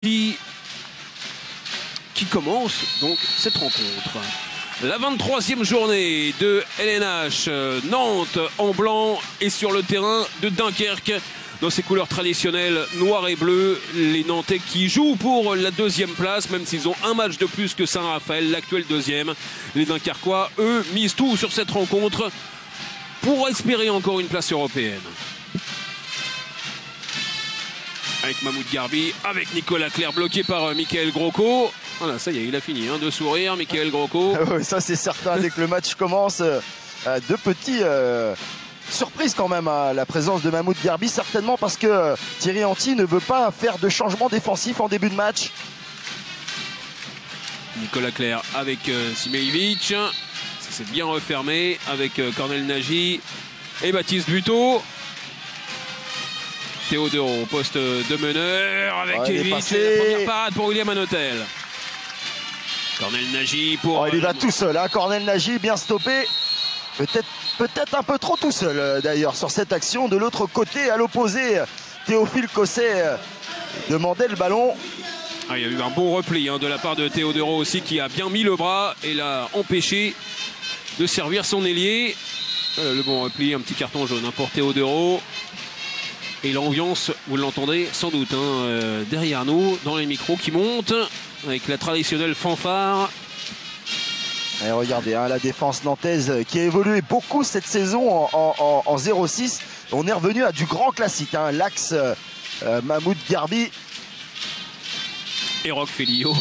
qui commence donc cette rencontre. La 23e journée de LNH, Nantes en blanc et sur le terrain de Dunkerque dans ses couleurs traditionnelles noir et bleu. Les Nantais qui jouent pour la deuxième place, même s'ils ont un match de plus que Saint-Raphaël, l'actuel deuxième. Les Dunkerquois, eux, misent tout sur cette rencontre pour espérer encore une place européenne. Avec Mahmoud Garbi, avec Nicolas Clerc bloqué par Michael Grosco. Voilà, ça y est, il a fini de sourire, Michael Grosco. Oui, ça c'est certain, dès que le match commence, deux petits surprises quand même à la présence de Mahmoud Garbi, certainement parce que Thierry Anti ne veut pas faire de changement défensif en début de match. Nicolas Clerc avec Simejevic, ça s'est bien refermé avec Cornel Nagy et Baptiste Buteau. Théodoro au poste de meneur avec Evic, première parade pour William Hanotel. Cornel Nagy pour... il y va tout seul, Cornel Nagy bien stoppé. Peut-être un peu trop tout seul d'ailleurs sur cette action. De l'autre côté, à l'opposé, Théophile Cosset demandait le ballon. Il y a eu un bon repli de la part de Théodoro aussi, qui a bien mis le bras et l'a empêché de servir son ailier. Le bon repli, un petit carton jaune pour Théodoro. Et l'ambiance, vous l'entendez sans doute derrière nous, dans les micros qui montent, avec la traditionnelle fanfare. Et regardez, la défense nantaise qui a évolué beaucoup cette saison en 0-6. On est revenu à du grand classique, l'axe Mahmoud Garbi. Et Roch Félio.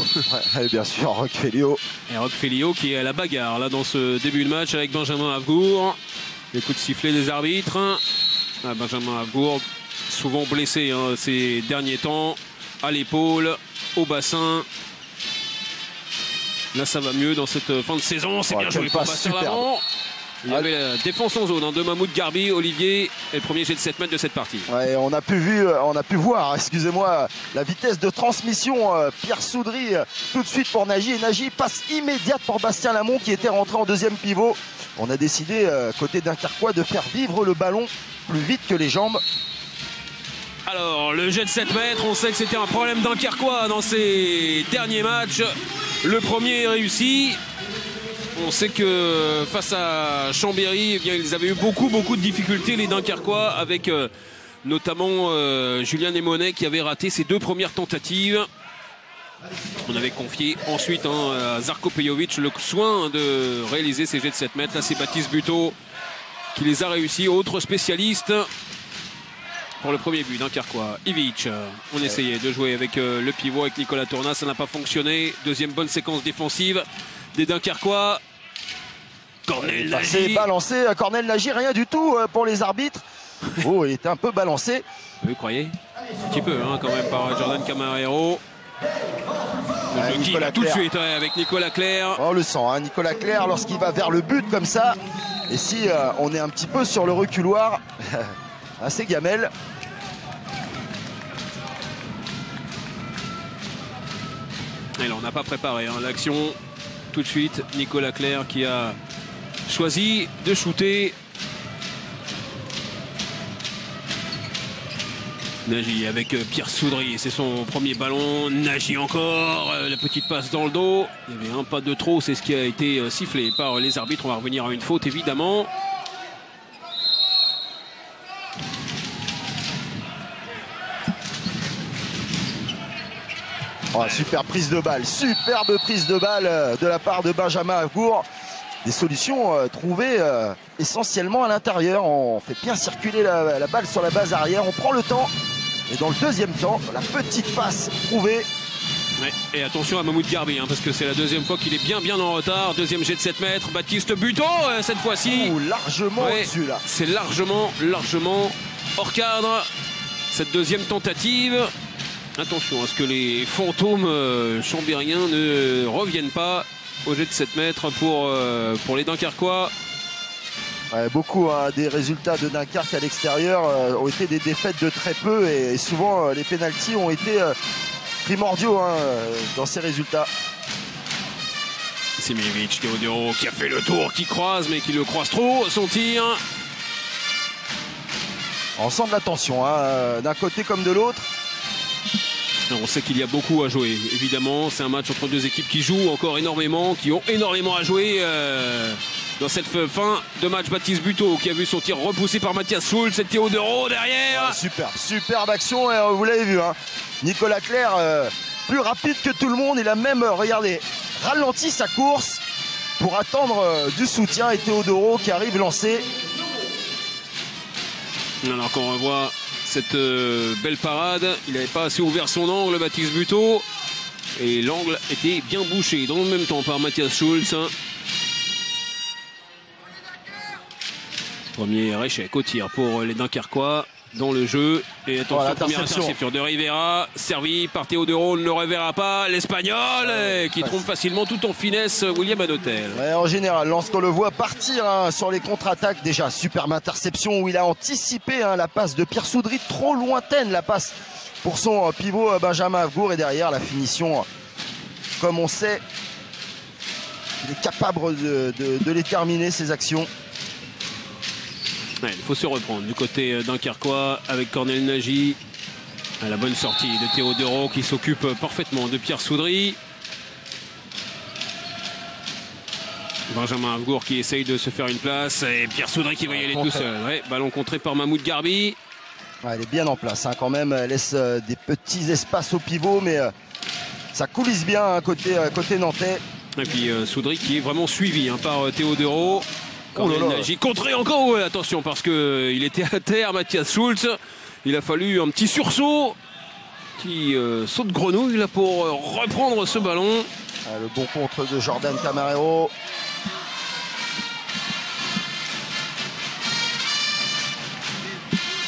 Ouais, bien sûr, Roch Félio. Et Roch Félio qui est à la bagarre là, dans ce début de match avec Benjamin Havgour. Les coups de sifflet des arbitres. Benjamin Havgour, souvent blessé ces derniers temps, à l'épaule, au bassin. Là ça va mieux dans cette fin de saison, c'est bien joué pour passer l'avant. Il y avait la défense en zone de Mahmoud Garbi, Olivier, et le premier jet de 7 mètres de cette partie. Ouais, on a pu voir, excusez-moi, la vitesse de transmission. Pierre Soudry tout de suite pour Nagy, et Nagy passe immédiate pour Bastien Lamont qui était rentré en deuxième pivot. On a décidé, côté Dunkerquois, de faire vivre le ballon plus vite que les jambes. Alors, le jet de 7 mètres, on sait que c'était un problème Dunkerquois dans ces derniers matchs. Le premier est réussi. On sait que face à Chambéry, ils avaient eu beaucoup de difficultés, les Dunkerquois, avec notamment Julien Némonet qui avait raté ses deux premières tentatives. On avait confié ensuite à Zarko Pejovic le soin de réaliser ces jets de 7 mètres. Là, c'est Baptiste Buteau qui les a réussis. Autre spécialiste pour le premier but Dunkerquois. Ivic, on essayait de jouer avec le pivot, avec Nicolas Tourna. Ça n'a pas fonctionné. Deuxième bonne séquence défensive des Dunkerquois. Cornel Nagy. C'est balancé, Cornel Nagy, rien du tout pour les arbitres. Oh, il était un peu balancé. Vous croyez? Un petit peu quand même par Jordan Camarero. Qui va tout de suite avec Nicolas Clerc. On le sent, Nicolas Clerc, lorsqu'il va vers le but comme ça. Et si on est un petit peu sur le reculoir, c'est Gamel. Et là, on n'a pas préparé l'action. Tout de suite, Nicolas Clerc qui a choisi de shooter. Nagy avec Pierre Soudry, c'est son premier ballon. Nagy encore, la petite passe dans le dos. Il y avait un pas de trop, c'est ce qui a été sifflé par les arbitres. On va revenir à une faute évidemment. Super prise de balle, superbe prise de balle de la part de Benjamin Havgour. Des solutions trouvées essentiellement à l'intérieur. On fait bien circuler la balle sur la base arrière, on prend le temps. Et dans le deuxième temps, la petite passe trouvée. Ouais, et attention à Mahmoud Garbi, parce que c'est la deuxième fois qu'il est bien en retard. Deuxième jet de 7 mètres, Baptiste Buteau cette fois-ci. Largement au-dessus là. C'est largement hors cadre cette deuxième tentative. Attention à ce que les fantômes chambériens ne reviennent pas au jet de 7 mètres pour les Dunkerquois. Beaucoup des résultats de Dunkerque à l'extérieur ont été des défaites de très peu, et souvent les pénaltys ont été primordiaux dans ces résultats. Simejevic, Théodoro qui a fait le tour, qui croise mais qui le croise trop, son tir. On sent de la tension d'un côté comme de l'autre. On sait qu'il y a beaucoup à jouer, évidemment. C'est un match entre deux équipes qui jouent encore énormément, qui ont énormément à jouer dans cette fin de match. Baptiste Buteau qui a vu son tir repoussé par Mathias Schultz. C'est Théodoro derrière. Superbe action, et vous l'avez vu. Hein. Nicolas Clerc, plus rapide que tout le monde. Il a même, regardez, ralenti sa course pour attendre du soutien. Et Théodoro qui arrive lancé. Alors qu'on revoit cette belle parade, il n'avait pas assez ouvert son angle, Baptiste Buteau, et l'angle était bien bouché dans le même temps par Mathias Schultz. Premier échec au tir pour les Dunkerquois dans le jeu. Et attention, première interception de Rivera, servi par Théodoro, on ne le reverra pas. L'Espagnol qui trompe facilement tout en finesse William Anotel. Ouais, en général, lorsqu'on le voit partir sur les contre-attaques, déjà superbe interception où il a anticipé la passe de Pierre Soudry, trop lointaine la passe pour son pivot Benjamin Avgour, et derrière la finition, comme on sait, il est capable de les terminer, ces actions. Ouais, il faut se reprendre du côté dunkerquois avec Cornel Nagy. À la bonne sortie de Théodoro qui s'occupe parfaitement de Pierre Soudry. Benjamin Avgour qui essaye de se faire une place. Et Pierre Soudry qui va y aller tout seul. Ouais, ballon contré par Mahmoud Garbi. Ouais, elle est bien en place quand même. Elle laisse des petits espaces au pivot, mais ça coulisse bien côté nantais. Et puis Soudry qui est vraiment suivi par Théodoro. Nagy contré encore, ouais, attention, parce qu'il était à terre, Mathias Schultz. Il a fallu un petit sursaut, qui saut de grenouille là, pour reprendre ce ballon. Le bon contre de Jordan Camarero.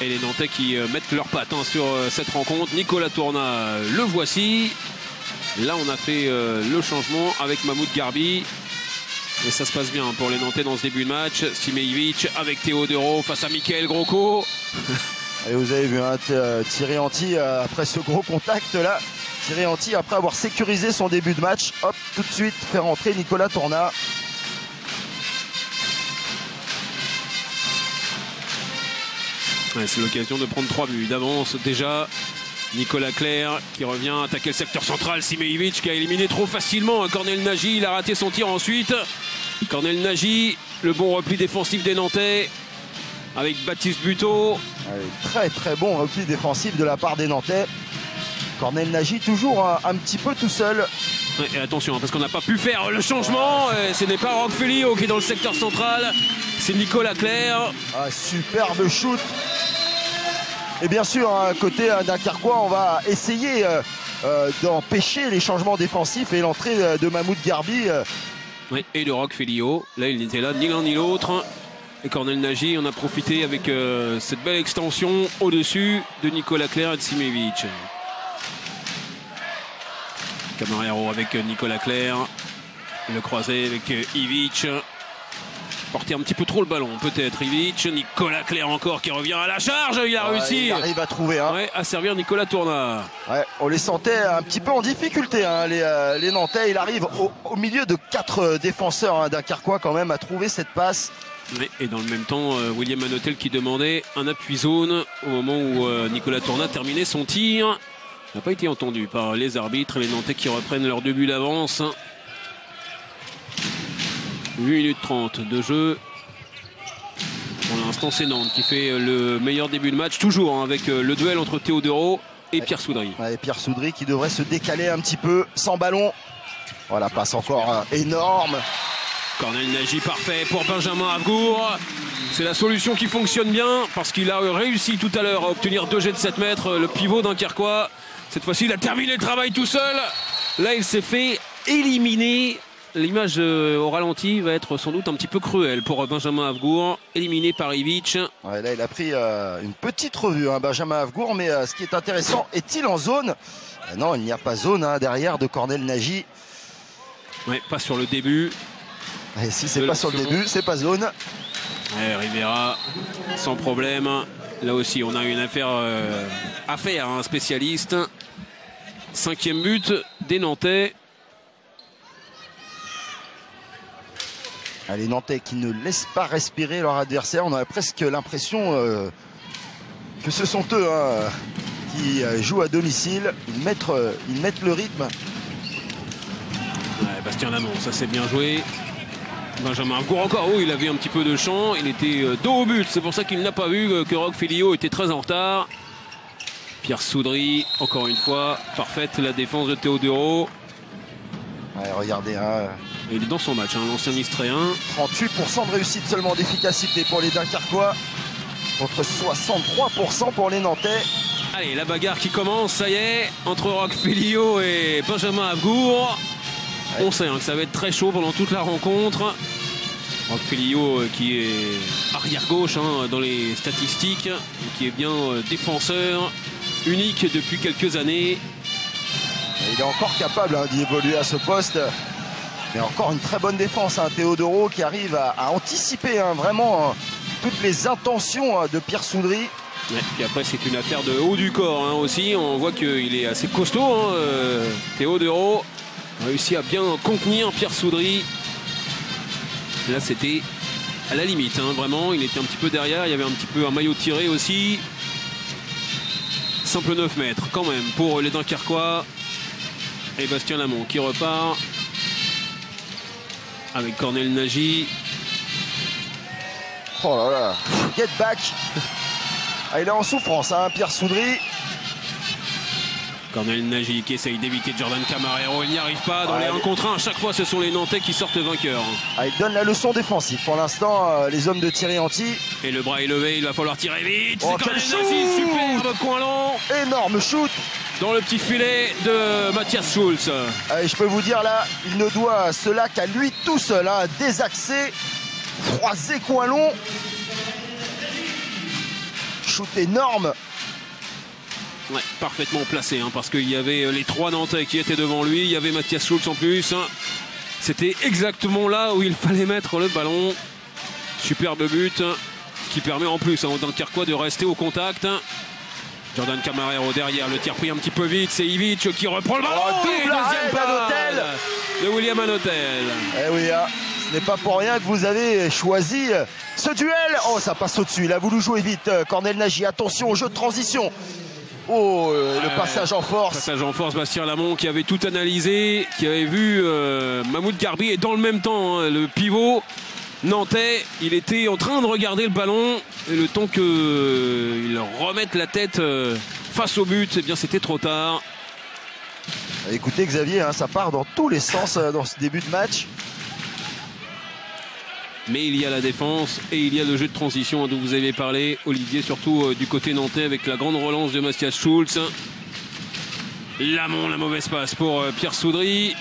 Et les Nantais qui mettent leurs pattes sur cette rencontre. Nicolas Tourna, le voici. Là, on a fait le changement avec Mahmoud Garbi. Et ça se passe bien pour les Nantais dans ce début de match. Simejevic avec Théodoro face à Mickaël Grosco. Et vous avez vu Thierry Anti après ce gros contact là. Thierry Anti, après avoir sécurisé son début de match, hop, tout de suite fait rentrer Nicolas Tourna. Ouais, c'est l'occasion de prendre 3 buts d'avance déjà. Nicolas Clerc qui revient attaquer le secteur central. Simejevic qui a éliminé trop facilement Cornel Nagy. Il a raté son tir ensuite. Cornel Nagy, le bon repli défensif des Nantais avec Baptiste Buteau. Très très bon repli défensif de la part des Nantais. Cornel Nagy toujours un petit peu tout seul. Ouais, et attention parce qu'on n'a pas pu faire le changement. Ce n'est pas Roque Felio qui est dans le secteur central. C'est Nicolas Clerc. Superbe shoot. Et bien sûr, côté dunkerquois, on va essayer d'empêcher les changements défensifs et l'entrée de Mahmoud Garbi. Oui, et de Roque Felio. Là, il n'était là ni l'un ni l'autre. Et Cornel Nagy en a profité avec cette belle extension au-dessus de Nicolas Clerc et de Simejevic. Camarero avec Nicolas Clerc. Le croisé avec Ivic. Porter un petit peu trop le ballon, peut-être. Ivic, Nicolas Clerc encore qui revient à la charge. Il a réussi. Il arrive à trouver. À servir Nicolas Tourna. Ouais, on les sentait un petit peu en difficulté, les Nantais. Il arrive au milieu de 4 défenseurs dunkerquois quand même à trouver cette passe. Et dans le même temps, William Anotel qui demandait un appui zone au moment où Nicolas Tourna terminait son tir. Il n'a pas été entendu par les arbitres. Les Nantais qui reprennent leur début d'avance. 8 minutes 30 de jeu. Pour l'instant, c'est Nantes qui fait le meilleur début de match. Toujours avec le duel entre Théodoro et Pierre Soudry. Et Pierre Soudry qui devrait se décaler un petit peu sans ballon. Voilà, passe encore énorme. Cornel Nagy parfait pour Benjamin Avgour. C'est la solution qui fonctionne bien parce qu'il a réussi tout à l'heure à obtenir 2 jets de 7 mètres. Le pivot dunkerquois. Cette fois-ci, il a terminé le travail tout seul. Là, il s'est fait éliminer. L'image au ralenti va être sans doute un petit peu cruelle pour Benjamin Avgour, éliminé par Ivic. Ouais, là, il a pris une petite revue, Benjamin Avgour, mais ce qui est intéressant, est-il en zone? Non, il n'y a pas zone derrière de Cornel Nagy. Oui, pas sur le début. Et si c'est pas sur le début, c'est pas zone. Ouais, Rivera, sans problème. Là aussi, on a une affaire à faire, un spécialiste. 5e but des Nantais. Les Nantais qui ne laissent pas respirer leur adversaire. On a presque l'impression que ce sont eux qui jouent à domicile. Ils mettent le rythme. Ouais, Bastien Lamont, ça c'est bien joué. Benjamin Avgour encore, oh, il avait un petit peu de champ, il était dos au but, c'est pour ça qu'il n'a pas vu que Roch Filio était très en retard. Pierre Soudry, encore une fois, parfaite la défense de Théodoro. Ouais, regardez, hein. Il est dans son match, hein, l'ancien Istréen. 38% de réussite seulement d'efficacité pour les Dunkerquois, contre 63% pour les Nantais. Allez, la bagarre qui commence, ça y est, entre Roch Filio et Benjamin Avgour. Ouais. On sait hein, que ça va être très chaud pendant toute la rencontre. Roch Filio qui est arrière-gauche hein, dans les statistiques, qui est bien défenseur, unique depuis quelques années. Il est encore capable hein, d'y évoluer à ce poste. Mais encore une très bonne défense. Hein, Théodoro qui arrive à anticiper hein, vraiment toutes les intentions de Pierre Soudry. Ouais, puis après c'est une affaire de haut du corps hein, aussi. On voit qu'il est assez costaud. Hein, Théodoro a réussi à bien contenir Pierre Soudry. Là c'était à la limite. Hein, vraiment, il était un petit peu derrière. Il y avait un petit peu un maillot tiré aussi. Simple 9 mètres quand même pour les Dunkerquois. Et Bastien Lamont qui repart avec Cornel Nagy. Oh là là, get back. Ah, il est en souffrance, hein, Pierre Soudry. Cornel Nagy qui essaye d'éviter Jordan Camarero. Il n'y arrive pas dans les 1 contre 1. À chaque fois, ce sont les Nantais qui sortent vainqueurs. Ah, il donne la leçon défensive. Pour l'instant, les hommes de Thierry Anti. Et le bras est levé, il va falloir tirer vite. Oh, c'est Cornel Nagy, superbe coin long. Énorme shoot. Dans le petit filet de Matthias Schulz. Et je peux vous dire là, il ne doit cela qu'à lui tout seul. Hein, désaxé, croisé coin long. Shoot énorme. Ouais, parfaitement placé, hein, parce qu'il y avait les 3 Nantais qui étaient devant lui. Il y avait Matthias Schulz en plus. C'était exactement là où il fallait mettre le ballon. Superbe but qui permet en plus hein, aux Dunkerquois de rester au contact. Jordan Camarero derrière, le tir pris un petit peu vite. C'est Ivic qui reprend le ballon. Et deuxième parade de William Hanotel. Eh oui, hein, ce n'est pas pour rien que vous avez choisi ce duel. Oh, ça passe au-dessus. Il a voulu jouer vite. Cornel Nagy, attention au jeu de transition. Oh, le passage en force. Passage en force, Bastien Lamont qui avait tout analysé, qui avait vu Mahmoud Garbi et dans le même temps, hein, le pivot nantais, il était en train de regarder le ballon et le temps qu'il remette la tête face au but, eh bien c'était trop tard. Écoutez Xavier, hein, ça part dans tous les sens dans ce début de match. Mais il y a la défense et il y a le jeu de transition dont vous avez parlé, Olivier, surtout du côté nantais avec la grande relance de Matthias Schulz. Lamont, la mauvaise passe pour Pierre Soudry.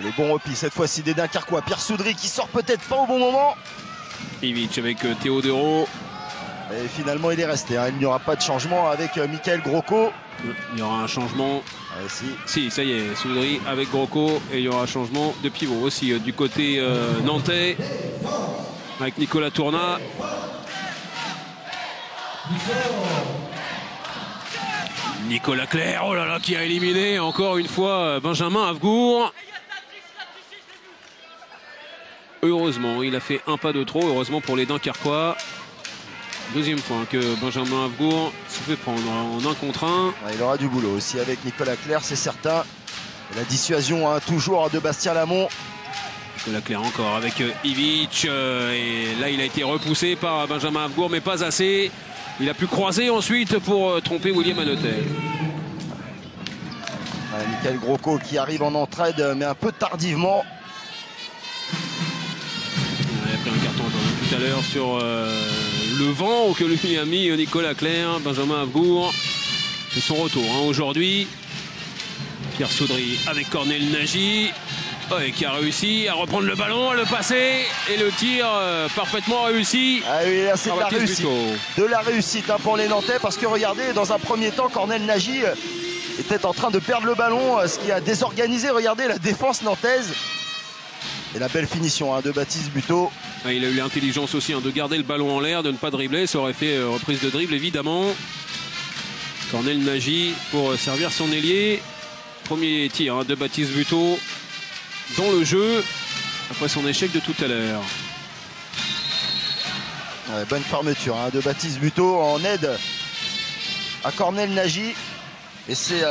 Le bon repli cette fois-ci des Dunkerquois. Pierre Soudry qui sort peut-être pas au bon moment. Ivic avec Théodoro. Et finalement il est resté. Hein. Il n'y aura pas de changement avec Michael Grocco. Il y aura un changement. Si, ça y est, Soudry avec Grocco. Et il y aura un changement de pivot aussi du côté nantais. Avec Nicolas Tournat. Nicolas Clerc, oh là là, qui a éliminé encore une fois Benjamin Avgour. Heureusement, il a fait un pas de trop, heureusement pour les Dunkerquois. Deuxième fois que Benjamin Avgour se fait prendre en 1 contre 1. Ouais, il aura du boulot aussi avec Nicolas Clerc, c'est certain. Et la dissuasion hein, toujours de Bastien Lamont. Nicolas Clerc encore avec Ivic. Et là, il a été repoussé par Benjamin Avgour, mais pas assez. Il a pu croiser ensuite pour tromper William Hanotel. Michael Grocco qui arrive en entraide, mais un peu tardivement. Il a pris un carton tout à l'heure sur le vent que lui a mis Nicolas Clerc. Benjamin Avgour, c'est son retour hein, aujourd'hui. Pierre Soudry avec Cornel Nagy. Ouais, qui a réussi à reprendre le ballon, à le passer et le tir parfaitement réussi. Ah oui, là c'est de la réussite. De la réussite hein, pour les Nantais parce que regardez, dans un premier temps, Cornel Nagy était en train de perdre le ballon, ce qui a désorganisé, regardez, la défense nantaise. Et la belle finition hein, de Baptiste Buteau. Ah, il a eu l'intelligence aussi hein, de garder le ballon en l'air, de ne pas dribbler. Ça aurait fait reprise de dribble évidemment. Cornel Nagy pour servir son ailier. Premier tir hein, de Baptiste Buteau dans le jeu après son échec de tout à l'heure. Ouais, bonne fermeture hein, de Baptiste Buteau en aide à Cornel Nagy. Et c'est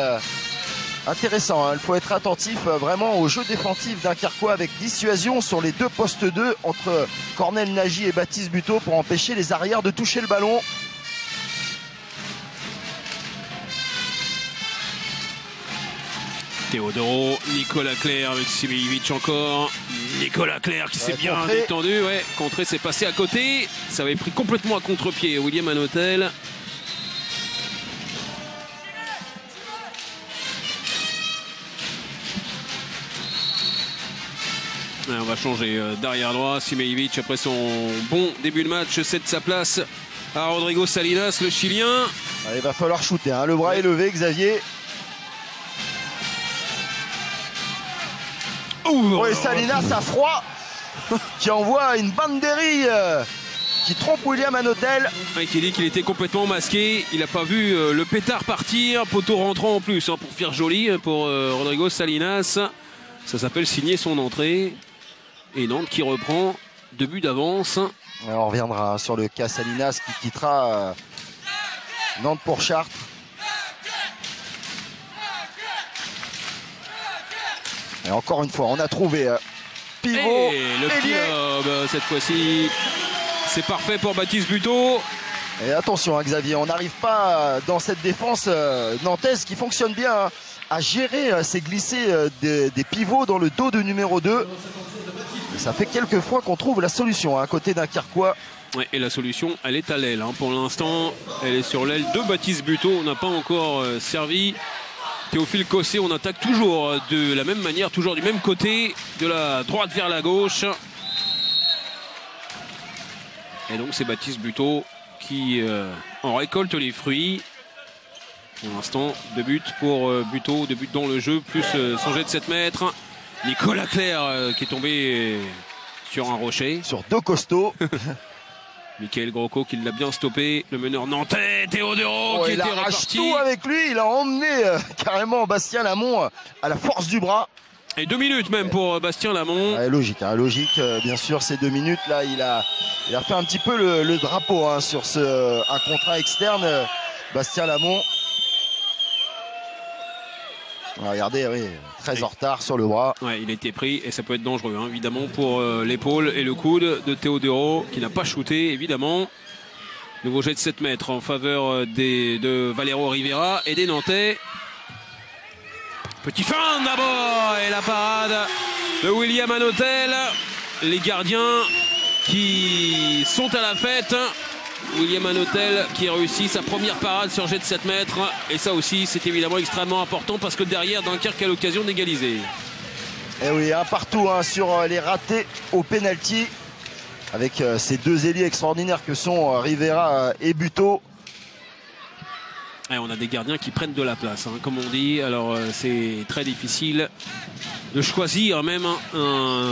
intéressant, hein. Il faut être attentif vraiment au jeu défensif dunkerquois avec dissuasion sur les deux postes 2 entre Cornel Nagy et Baptiste Buteau pour empêcher les arrières de toucher le ballon. Teodoro, Nicolas Clerc avec Simejevic encore. Nicolas Clerc qui s'est bien détendu. Ouais, Contré s'est passé à côté. Ça avait pris complètement à contre-pied William Hanotel. On va changer d'arrière droit. Simejevic, après son bon début de match, cède sa place à Rodrigo Salinas, le Chilien. Il va falloir shooter, hein. Le bras est levé, Xavier. Oh, et Salinas à froid qui envoie une banderie qui trompe William Hanotel. Qui dit qu'il était complètement masqué. Il n'a pas vu le pétard partir. Poteau rentrant en plus, hein, pour faire joli pour Rodrigo Salinas. Ça s'appelle signer son entrée. Et Nantes qui reprend 2 buts d'avance. On reviendra sur le cas Salinas qui quittera Nantes pour Chartres. Et encore une fois, on a trouvé pivot. Et le petit lob, cette fois-ci, c'est parfait pour Baptiste Buteau. Et attention, hein, Xavier, on n'arrive pas dans cette défense nantaise qui fonctionne bien, hein, à gérer ces glissés des pivots dans le dos de numéro 2. Et ça fait quelques fois qu'on trouve la solution, hein, à côté d'un Dunkerquois. Ouais, et la solution, elle est à l'aile. Hein. Pour l'instant, elle est sur l'aile de Baptiste Buteau. On n'a pas encore servi. Théophile Cossé, on attaque toujours de la même manière, toujours du même côté, de la droite vers la gauche. Et donc c'est Baptiste Buteau qui en récolte les fruits. Pour l'instant, 2 buts pour Buteau, 2 buts dans le jeu, plus son jet de 7 mètres. Nicolas Clerc qui est tombé sur un rocher. Sur 2 costauds. Michael Grocco qui l'a bien stoppé. Le meneur nantais, Teodoro, qui était reparti. Tout avec lui, il a emmené carrément Bastien Lamont à la force du bras. Et 2 minutes même pour Bastien Lamont. Ouais, logique, hein, logique. Bien sûr, ces 2 minutes là, il a fait un petit peu le drapeau, hein, sur un contrat externe. Bastien Lamont. Regardez, oui, très en retard sur le bras. Ouais, il a été pris et ça peut être dangereux, hein, évidemment, pour l'épaule et le coude de Teodoro qui n'a pas shooté, évidemment. Nouveau jet de 7 mètres en faveur de Valero Rivera et des Nantais. Petit fin d'abord et la parade de William Hanotel. Les gardiens qui sont à la fête. William Hanotel qui réussit sa première parade sur jet de 7 mètres. Et ça aussi, c'est évidemment extrêmement important parce que derrière, Dunkerque a l'occasion d'égaliser. Et oui, un partout, hein, sur les ratés au pénalty. Avec ces 2 ailiers extraordinaires que sont Rivera et Buteau. Et on a des gardiens qui prennent de la place, hein, comme on dit. Alors c'est très difficile de choisir même un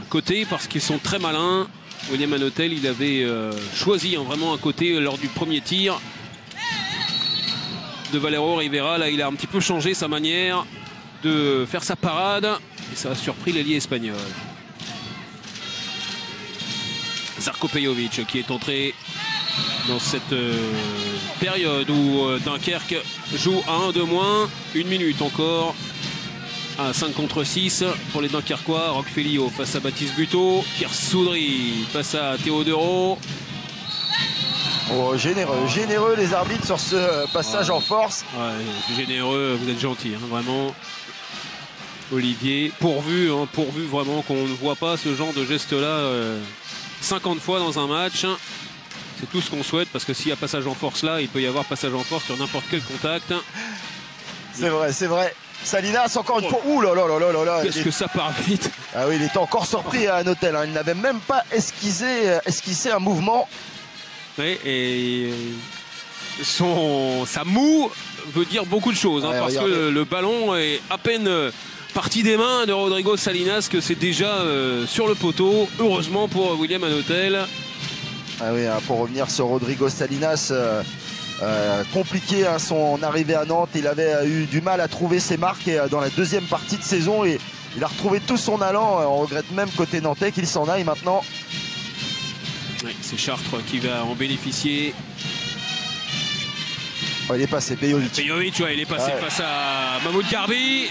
côté parce qu'ils sont très malins. William Hanotel, il avait choisi, hein, vraiment un côté lors du premier tir de Valero Rivera. Là, il a un petit peu changé sa manière de faire sa parade et ça a surpris l'ailier espagnol. Zarko Pejovic qui est entré dans cette période où Dunkerque joue à 1 de moins. 1 minute encore à 5 contre 6 pour les Dunkerquois. Roch Félio face à Baptiste Buteau. Pierre Soudry face à Teodoro. Oh, généreux les arbitres sur ce passage en force. Ouais, généreux, vous êtes gentil, hein, vraiment. Olivier, pourvu vraiment qu'on ne voit pas ce genre de geste-là 50 fois dans un match. C'est tout ce qu'on souhaite parce que s'il y a passage en force là, il peut y avoir passage en force sur n'importe quel contact. C'est vrai, c'est vrai. Salinas encore une fois. Ouh là là là là là. Qu'est-ce que ça part vite. Ah oui, il était encore surpris à Hanotel, hein. Il n'avait même pas esquissé un mouvement. Oui, et sa moue veut dire beaucoup de choses, hein, ouais, parce regardez. Que le ballon est à peine parti des mains de Rodrigo Salinas que c'est déjà sur le poteau. Heureusement pour William Hanotel. Ah oui, hein, pour revenir sur Rodrigo Salinas, compliqué, hein, son arrivée à Nantes. Il avait eu du mal à trouver ses marques et, dans la deuxième partie de saison. Et il a retrouvé tout son allant. On regrette même côté nantais qu'il s'en aille maintenant. Oui, c'est Chartres qui va en bénéficier. Oh, il est passé, Pejovic. Pejovic, ouais, il est passé face à Mahmoud Garbi.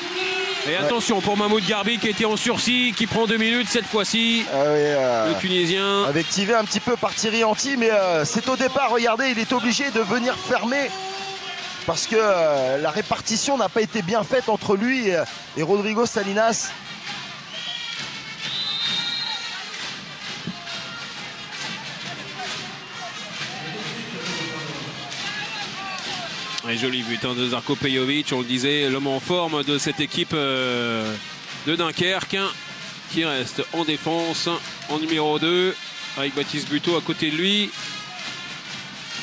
Et attention pour Mahmoud Garbi qui était en sursis, qui prend 2 minutes cette fois-ci. Le Tunisien. Activé un petit peu par Thierry Anti, mais c'est au départ, regardez, il est obligé de venir fermer parce que la répartition n'a pas été bien faite entre lui et Rodrigo Salinas. Et joli but de Žarko Pejovic, on le disait, l'homme en forme de cette équipe de Dunkerque qui reste en défense en numéro 2 avec Baptiste Buteau à côté de lui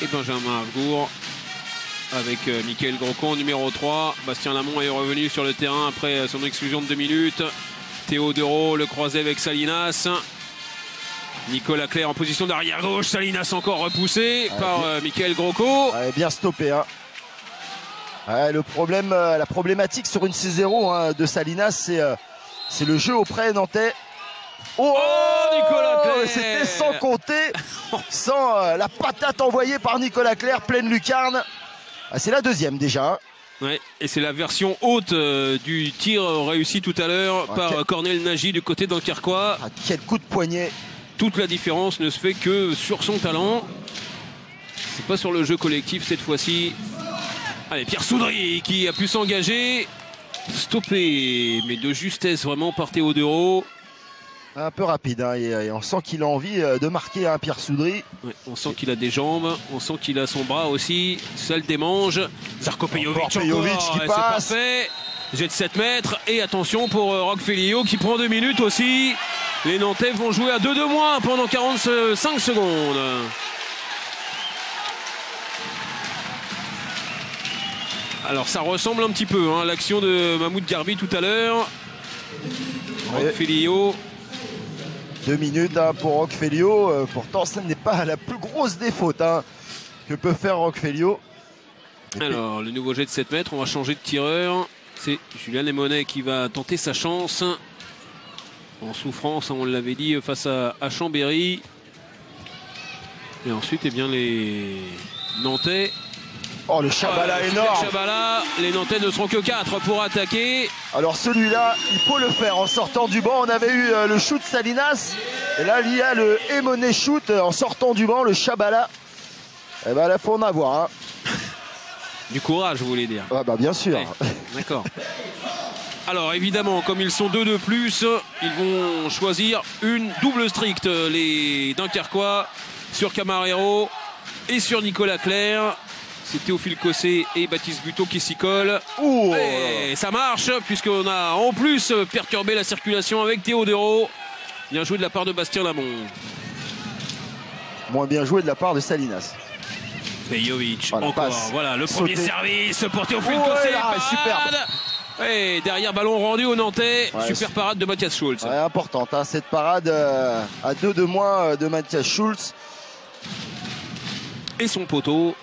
et Benjamin Havgour avec Mickaël Grocon en numéro 3. Bastien Lamont est revenu sur le terrain après son exclusion de 2 minutes. Théo Dereau le croisé avec Salinas. Nicolas Clerc en position d'arrière gauche. Salinas encore repoussé par Mickaël Grocon. Bien stoppé. Le problème, la problématique sur une 6-0 de Salinas, c'est le jeu auprès nantais. Oh, Nicolas Clerc. C'était sans compter, sans la patate envoyée par Nicolas Clerc, pleine lucarne. C'est la deuxième déjà. Ouais, et c'est la version haute du tir réussi tout à l'heure par Cornel Nagy du côté dunkerquois. Quel coup de poignet. Toute la différence ne se fait que sur son talent. C'est pas sur le jeu collectif cette fois-ci. Allez, Pierre Soudry qui a pu s'engager. Stoppé, mais de justesse vraiment par Théo Dereau. Un peu rapide, et on sent qu'il a envie de marquer Pierre Soudry. Ouais, on sent qu'il a des jambes, on sent qu'il a son bras aussi. Ça le démange. Žarko Pejovic qui passe. Parfait. Jet de 7 mètres. Et attention pour Roque Félio qui prend 2 minutes aussi. Les Nantais vont jouer à 2 de moins pendant 45 secondes. Alors ça ressemble un petit peu à l'action de Mahmoud Garbi tout à l'heure. Roque Félio. 2 minutes pour Roque Félio. Pourtant, ce n'est pas la plus grosse défaute que peut faire Roque Félio. Alors, le nouveau jet de 7 mètres, on va changer de tireur. C'est Julien Lemonet qui va tenter sa chance. En souffrance, on l'avait dit, face à Chambéry. Et ensuite, eh bien, les Nantais. Oh, le Chabala énorme. Chabala, les Nantais ne seront que 4 pour attaquer. Alors celui-là, il faut le faire en sortant du banc. On avait eu le shoot Salinas. Et là, il y a le Emonet shoot en sortant du banc, le Chabala. Et ben là, il faut en avoir. Du courage, vous voulez dire? Bien sûr. Ouais, d'accord. Alors évidemment, comme ils sont 2 de plus, ils vont choisir une double stricte, les Dunkerquois, sur Camarero et sur Nicolas Clerc. C'est Théophile Cossé et Baptiste Buteau qui s'y collent. Et ça marche, puisqu'on a en plus perturbé la circulation avec Théo Dereau. Bien joué de la part de Bastien Lamont. Moins bien joué de la part de Salinas. Pejovic, encore. Voilà, le premier service pour Théophile Cossé. Superbe. Et derrière, ballon rendu au Nantais. Super parade de Mathias Schultz. Importante, cette parade à 2 de moins de Mathias Schultz. Et son poteau.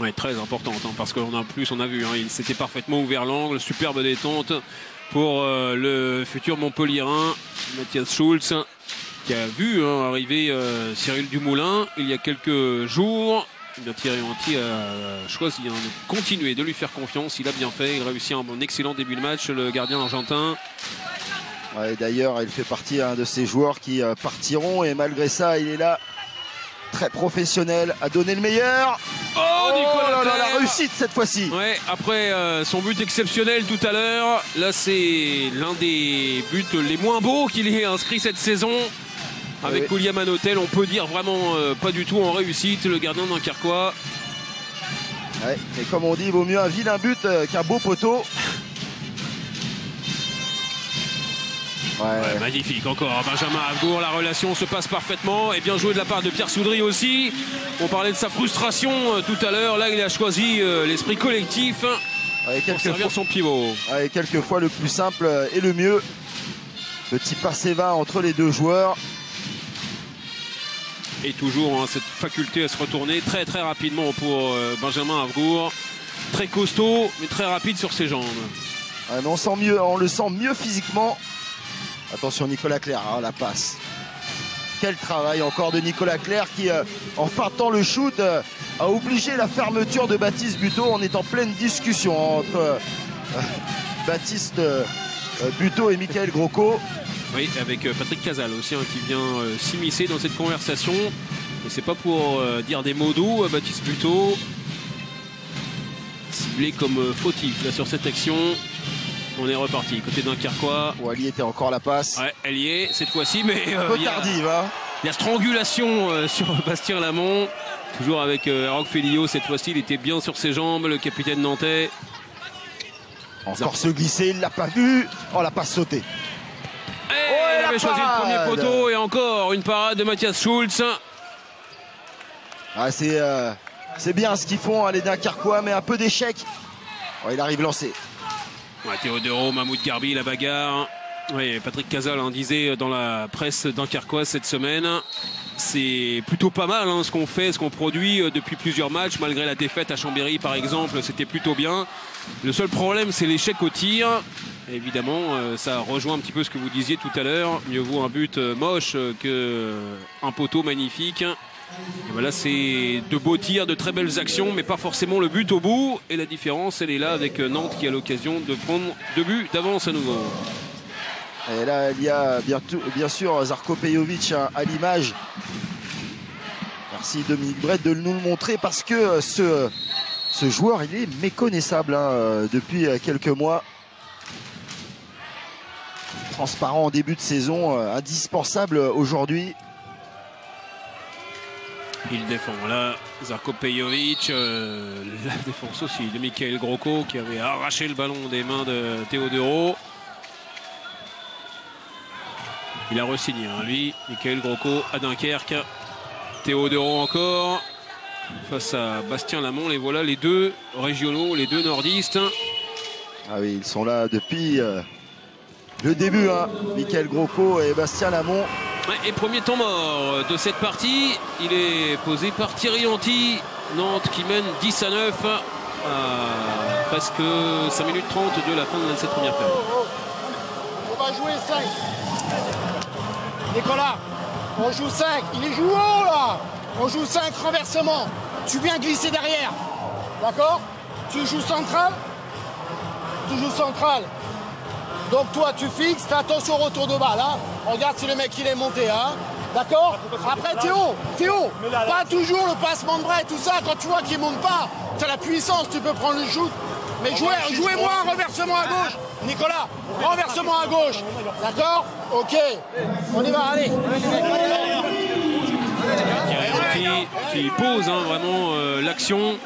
Ouais, très importante, parce qu'en plus on a vu, il s'était parfaitement ouvert l'angle. Superbe détente pour le futur Montpellierin Mathias Schultz, qui a vu arriver Cyril Dumoulin il y a quelques jours. Thierry Anti a choisi de continuer de lui faire confiance. Il a bien fait, il réussit un excellent début de match, le gardien argentin. D'ailleurs, il fait partie de ces joueurs qui partiront, et malgré ça, il est là, très professionnel, à donner le meilleur. Nicolas Clerc. La réussite cette fois-ci. Ouais, après son but exceptionnel tout à l'heure, là c'est l'un des buts les moins beaux qu'il ait inscrit cette saison. Avec William Anotel, on peut dire vraiment pas du tout en réussite, le gardien dunkerquois. Et comme on dit, il vaut mieux un vilain but qu'un beau poteau. Magnifique encore Benjamin Havgour, la relation se passe parfaitement et bien joué de la part de Pierre Soudry aussi. On parlait de sa frustration tout à l'heure, là il a choisi l'esprit collectif pour servir son pivot. Quelquefois le plus simple et le mieux. Petit passé va entre les deux joueurs. Et toujours cette faculté à se retourner très très rapidement pour Benjamin Havgour. Très costaud mais très rapide sur ses jambes. Mais on le sent mieux physiquement. Attention Nicolas Clerc, la passe. quel travail encore de Nicolas Clerc qui, en feintant le shoot, a obligé la fermeture de Baptiste Buteau. On est en pleine discussion entre Baptiste Buteau et Michael Grosco. Oui, avec Patrick Casal aussi, qui vient s'immiscer dans cette conversation. Et c'est pas pour dire des mots doux. Baptiste Buteau ciblé comme fautif là, sur cette action. On est reparti côté Dunkerquois. Wally était encore la passe. Ouais, elle y est cette fois-ci, mais un peu tardive. Il y a strangulation sur Bastien Lamont. Toujours avec Roch Félio. Cette fois-ci, il était bien sur ses jambes, le capitaine nantais. Encore se glisser, il l'a pas vu. Oh, la passe sautée. Il avait choisi le premier poteau et encore une parade de Mathias Schultz. Ah, c'est bien ce qu'ils font, les Dunkerquois, mais un peu d'échec. Oh, il arrive lancé. Ouais, Théodoro, Mahmoud Garbi, la bagarre. Oui, Patrick Casal disait dans la presse dunkerquoise cette semaine, c'est plutôt pas mal ce qu'on fait, ce qu'on produit depuis plusieurs matchs. Malgré la défaite à Chambéry par exemple, c'était plutôt bien. Le seul problème, c'est l'échec au tir. Évidemment, ça rejoint un petit peu ce que vous disiez tout à l'heure. Mieux vaut un but moche qu'un poteau magnifique. Et voilà, c'est de beaux tirs, de très belles actions, mais pas forcément le but au bout. Et la différence, elle est là avec Nantes qui a l'occasion de prendre 2 buts d'avance à nouveau. Et là, il y a bien sûr Zarko Pejovic à l'image. Merci Dominique Brett de nous le montrer parce que ce joueur, il est méconnaissable depuis quelques mois. Transparent en début de saison, indispensable aujourd'hui. Il défend là, Zarko Pejovic, la défense aussi de Michael Grosco qui avait arraché le ballon des mains de Théodoro. Il a re-signé, lui, Michael Grosco à Dunkerque. Théodoro encore, face à Bastien Lamont. Les voilà les deux régionaux, les deux nordistes. Ah oui, ils sont là depuis le début, Michael Grosco et Bastien Lamont. Et premier temps mort de cette partie, il est posé par Thierry Anti. Nantes qui mène 10-9 à presque 5 minutes 30 de la fin de cette première période. On va jouer 5. Nicolas, on joue 5. Il est jouant là. On joue 5 renversements. Tu viens glisser derrière. D'accord? Tu joues central. Tu joues central. Donc toi tu fixes, fais attention au retour de balle. Regarde si le mec il est monté. D'accord? Après Théo, pas toujours le passement de bras et tout ça. Quand tu vois qu'il monte pas, tu as la puissance, tu peux prendre le shoot. Mais jouez-moi un renversement à gauche. Nicolas, renversement à gauche. D'accord? Ok. On y va, allez. Qui pose vraiment l'action.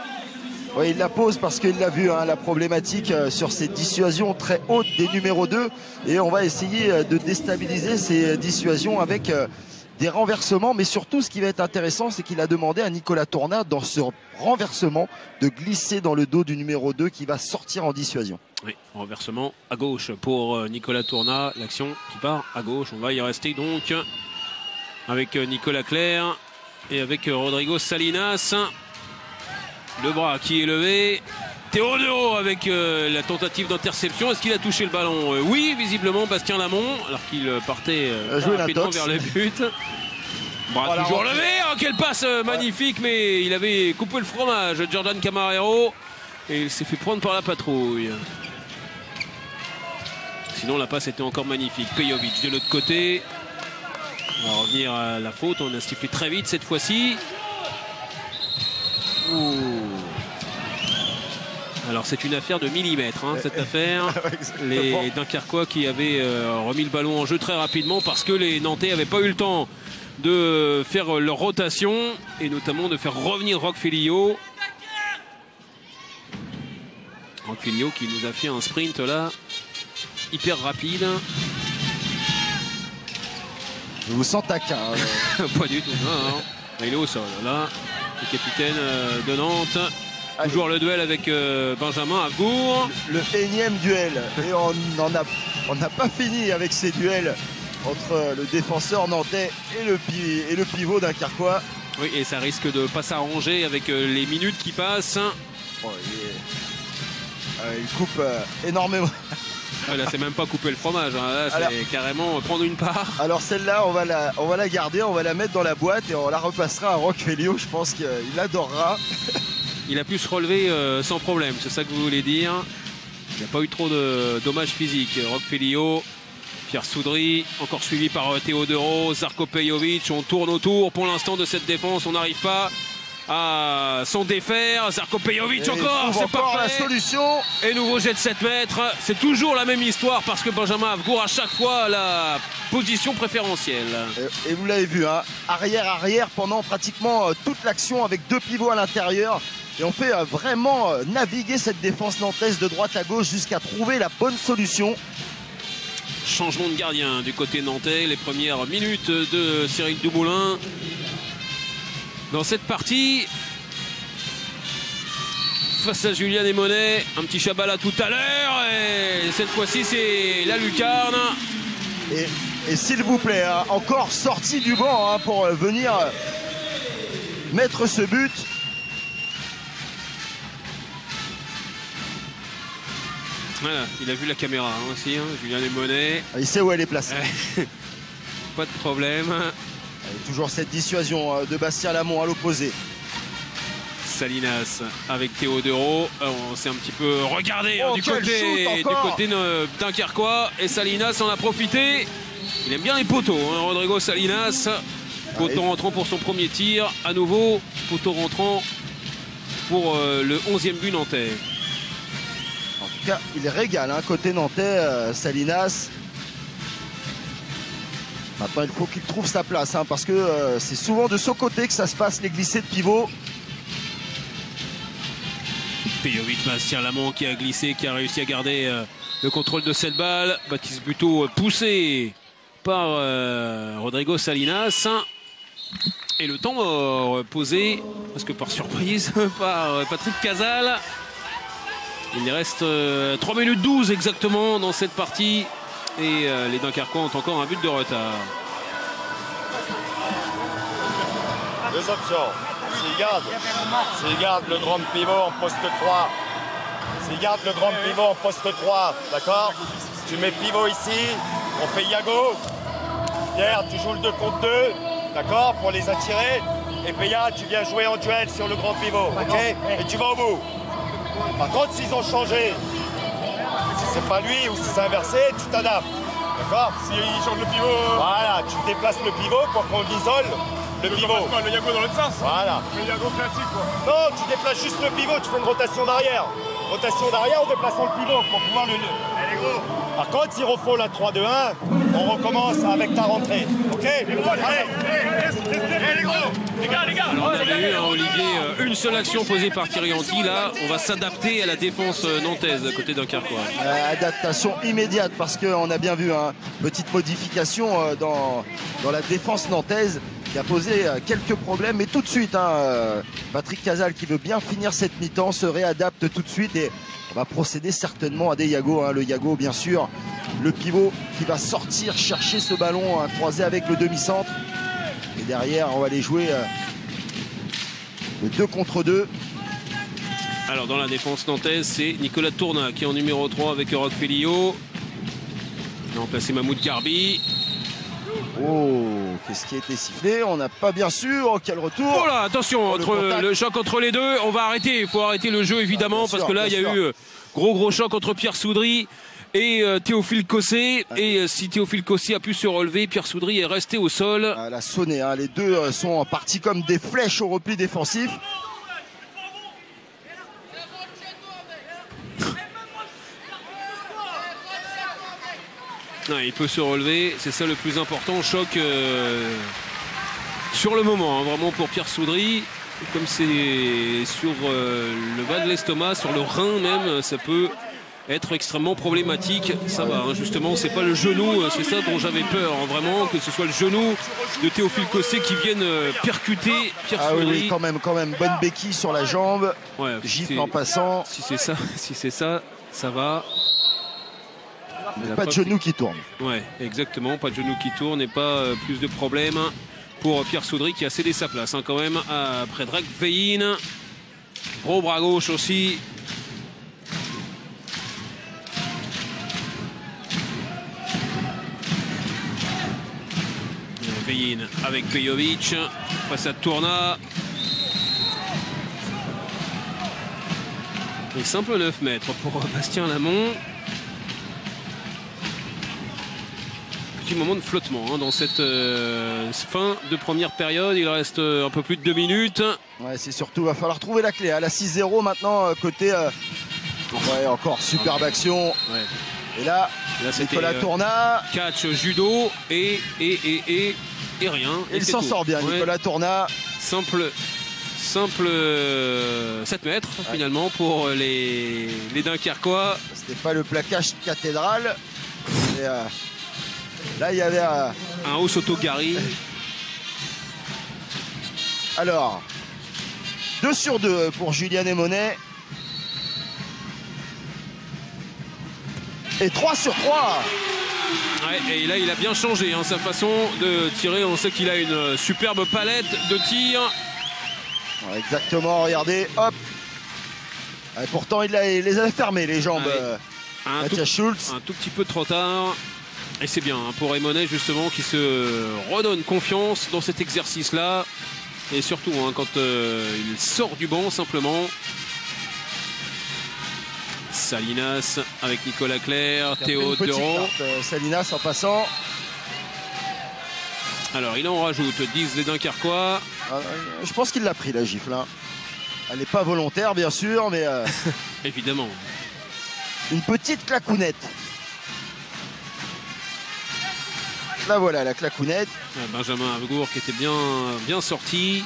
Oui, il la pose parce qu'il l'a vu, la problématique sur ces dissuasions très hautes des numéros 2. Et on va essayer de déstabiliser ces dissuasions avec des renversements. Mais surtout, ce qui va être intéressant, c'est qu'il a demandé à Nicolas Tournat, dans ce renversement, de glisser dans le dos du numéro 2 qui va sortir en dissuasion. Oui, renversement à gauche pour Nicolas Tournat. L'action qui part à gauche. On va y rester donc avec Nicolas Clerc et avec Rodrigo Salinas. Le bras qui est levé. Théodoro avec la tentative d'interception. Est-ce qu'il a touché le ballon? Oui, visiblement Bastien Lamont, alors qu'il partait rapidement vers le but. Bras toujours levé. Oh, quelle passe magnifique, mais il avait coupé le fromage, Jordan Camarero, et il s'est fait prendre par la patrouille. Sinon la passe était encore magnifique. Pejovic de l'autre côté. On va revenir à la faute. On a sifflé très vite cette fois-ci. Alors c'est une affaire de millimètres cette affaire. Les Dunkerquois qui avaient remis le ballon en jeu très rapidement parce que les Nantais n'avaient pas eu le temps de faire leur rotation et notamment de faire revenir Roch Félio. Roch Félio qui nous a fait un sprint là hyper rapide. Je vous sens taquin. Pas du tout. Non. Il est au sol là. Le capitaine de Nantes. Toujours le duel avec Benjamin Agour. Le énième duel. Et on n'a pas fini avec ces duels entre le défenseur nantais et le pivot dunkerquois. Oui, et ça risque de ne pas s'arranger avec les minutes qui passent. Oh, il coupe énormément. Là, c'est même pas couper le fromage. Hein. Là, c'est carrément prendre une part. Alors celle-là, on va la garder, on va la mettre dans la boîte et on la repassera à Rock Félio. Je pense qu'il adorera. Il a pu se relever sans problème, c'est ça que vous voulez dire. Il n'y a pas eu trop de dommages physiques. Rock Félio, Pierre Soudry, encore suivi par Teodoro, Zarko Pejovic. On tourne autour pour l'instant de cette défense. On n'arrive pas à s'en défaire. Zarko Pejovic encore, c'est parfait. La solution. Et nouveau jet de 7 mètres. C'est toujours la même histoire parce que Benjamin Havgour à chaque fois a la position préférentielle. Et vous l'avez vu, hein, arrière pendant pratiquement toute l'action avec 2 pivots à l'intérieur. Et on fait vraiment naviguer cette défense nantaise de droite à gauche jusqu'à trouver la bonne solution. Changement de gardien du côté nantais. Les premières minutes de Cyril Dumoulin dans cette partie. Face à Julien Desmonets. Un petit Chabala tout à l'heure. Et cette fois-ci, c'est la lucarne. Et s'il vous plaît, hein, encore sorti du banc hein, pour venir mettre ce but. Voilà, il a vu la caméra hein, aussi, hein, Julien Desmonets. Il sait où elle est placée. Pas de problème. Toujours cette dissuasion de Bastien Lamont à l'opposé. Salinas avec Teodoro. On s'est un petit peu regardé hein, du côté dunkerquois. Et Salinas en a profité. Il aime bien les poteaux, hein, Rodrigo Salinas. Poteau rentrant pour son premier tir. À nouveau, poteau rentrant pour le 11e but nantais. Il régale hein, côté nantais, Salinas. Maintenant il faut qu'il trouve sa place hein, parce que c'est souvent de son côté que ça se passe les glissés de pivot. Pejovic, Bastien Lamont qui a glissé, qui a réussi à garder le contrôle de cette balle. Baptiste Buteau poussé par Rodrigo Salinas. Et le temps posé, parce que par surprise, par Patrick Casal. Il reste 3 minutes 12 exactement dans cette partie. Et les Dunkerquois ont encore un but de retard. Deux options. S'il garde le grand pivot en poste 3. S'il garde le grand pivot en poste 3. D'accord? Tu mets pivot ici. On fait Yago. Pierre, tu joues le 2 contre 2. D'accord? Pour les attirer. Et Péa, tu viens jouer en duel sur le grand pivot. Ok? Et tu vas au bout. Par contre, s'ils ont changé, si c'est pas lui ou si c'est inversé, tu t'adaptes. D'accord? S'il change le pivot. Voilà, tu déplaces le pivot pour qu'on isole le pivot. Le Yago dans l'autre sens. Voilà. Le Yago classique quoi. Non, tu déplaces juste le pivot, tu fais une rotation d'arrière. Rotation d'arrière en déplaçant le pivot pour pouvoir le. Allez, gros. Par contre, s'ils refont la 3-2-1, on recommence avec ta rentrée. Ok? Allez, les gros. Les gars. Alors, vous avez eu, hein, Olivier, une seule action posée par Thierry Anti. Là, on va s'adapter à la défense nantaise à côté Dunkerquois. Adaptation immédiate parce qu'on a bien vu une petite modification dans la défense nantaise qui a posé quelques problèmes. Mais tout de suite, hein, Patrick Casal qui veut bien finir cette mi-temps se réadapte tout de suite et on va procéder certainement à des Yago. Hein, le Yago, bien sûr, le pivot qui va sortir chercher ce ballon hein, croisé avec le demi-centre. Et derrière, on va aller jouer le 2 contre 2. Alors, dans la défense nantaise, c'est Nicolas Tourna qui est en numéro 3 avec Rock Félio. Il a remplacé Mahmoud Garbi. Oh, qu'est-ce qui a été sifflé? On n'a pas bien sûr. Oh, quel retour! Oh là, attention, le choc entre les deux. On va arrêter. Il faut arrêter le jeu évidemment parce que là, il y a eu gros choc entre Pierre Soudry et Théophile Cossé. Et si Théophile Cossé a pu se relever, Pierre Soudry est resté au sol. Elle a sonné. Hein. Les deux sont partis comme des flèches au repli défensif. Non, il peut se relever, c'est ça le plus important. Choc sur le moment, hein, vraiment pour Pierre Soudry. Comme c'est sur le bas de l'estomac, sur le rein même, ça peut être extrêmement problématique. Ça va, hein, justement, c'est pas le genou, c'est ça dont j'avais peur, hein, vraiment, que ce soit le genou de Théophile Cossé qui vienne percuter Pierre Soudry. Oui, quand même, bonne béquille sur la jambe, ouais, gifle en passant. Si c'est ça, ça va. Pas de genou qui tourne. Ouais, exactement, pas de genou qui tourne et pas plus de problèmes pour Pierre Soudry qui a cédé sa place hein, quand même à Predrag Vein. Gros bras gauche aussi. Veyin avec Pejovic face à Tourna. Et simple 9 mètres pour Bastien Lamont. Petit moment de flottement hein, dans cette fin de première période. Il reste un peu plus de 2 minutes. Ouais, c'est surtout, va falloir trouver la clé. À la 6-0 maintenant, côté... ouais, encore superbe action. Ouais. Et là Nicolas Tourna. Catch, judo et rien. Et il s'en sort bien, ouais. Nicolas Tourna. Simple 7 mètres ouais. Finalement pour les Dunkerquois. C'était pas le plaquage cathédrale. Mais, là il y avait un haut Soto-Gari. Alors 2 sur 2 pour Julien Monet. Et 3 sur 3. Ouais, et là il a bien changé hein, sa façon de tirer. On sait qu'il a une superbe palette de tir. Ouais, exactement, regardez, hop. Et pourtant il les avait fermés les jambes. Mathias Schultz. Un tout petit peu trop tard. Et c'est bien hein, pour Monet justement qui se redonne confiance dans cet exercice là. Et surtout hein, quand il sort du banc simplement. Salinas avec Nicolas Clerc, Théo Deron. Salinas en passant. Alors il en rajoute, disent les Dunkerquois. Je pense qu'il l'a pris la gifle. Hein. Elle n'est pas volontaire bien sûr, mais... Évidemment. Une petite clacounette. Là voilà la clacounette. Benjamin Avgour qui était bien sorti.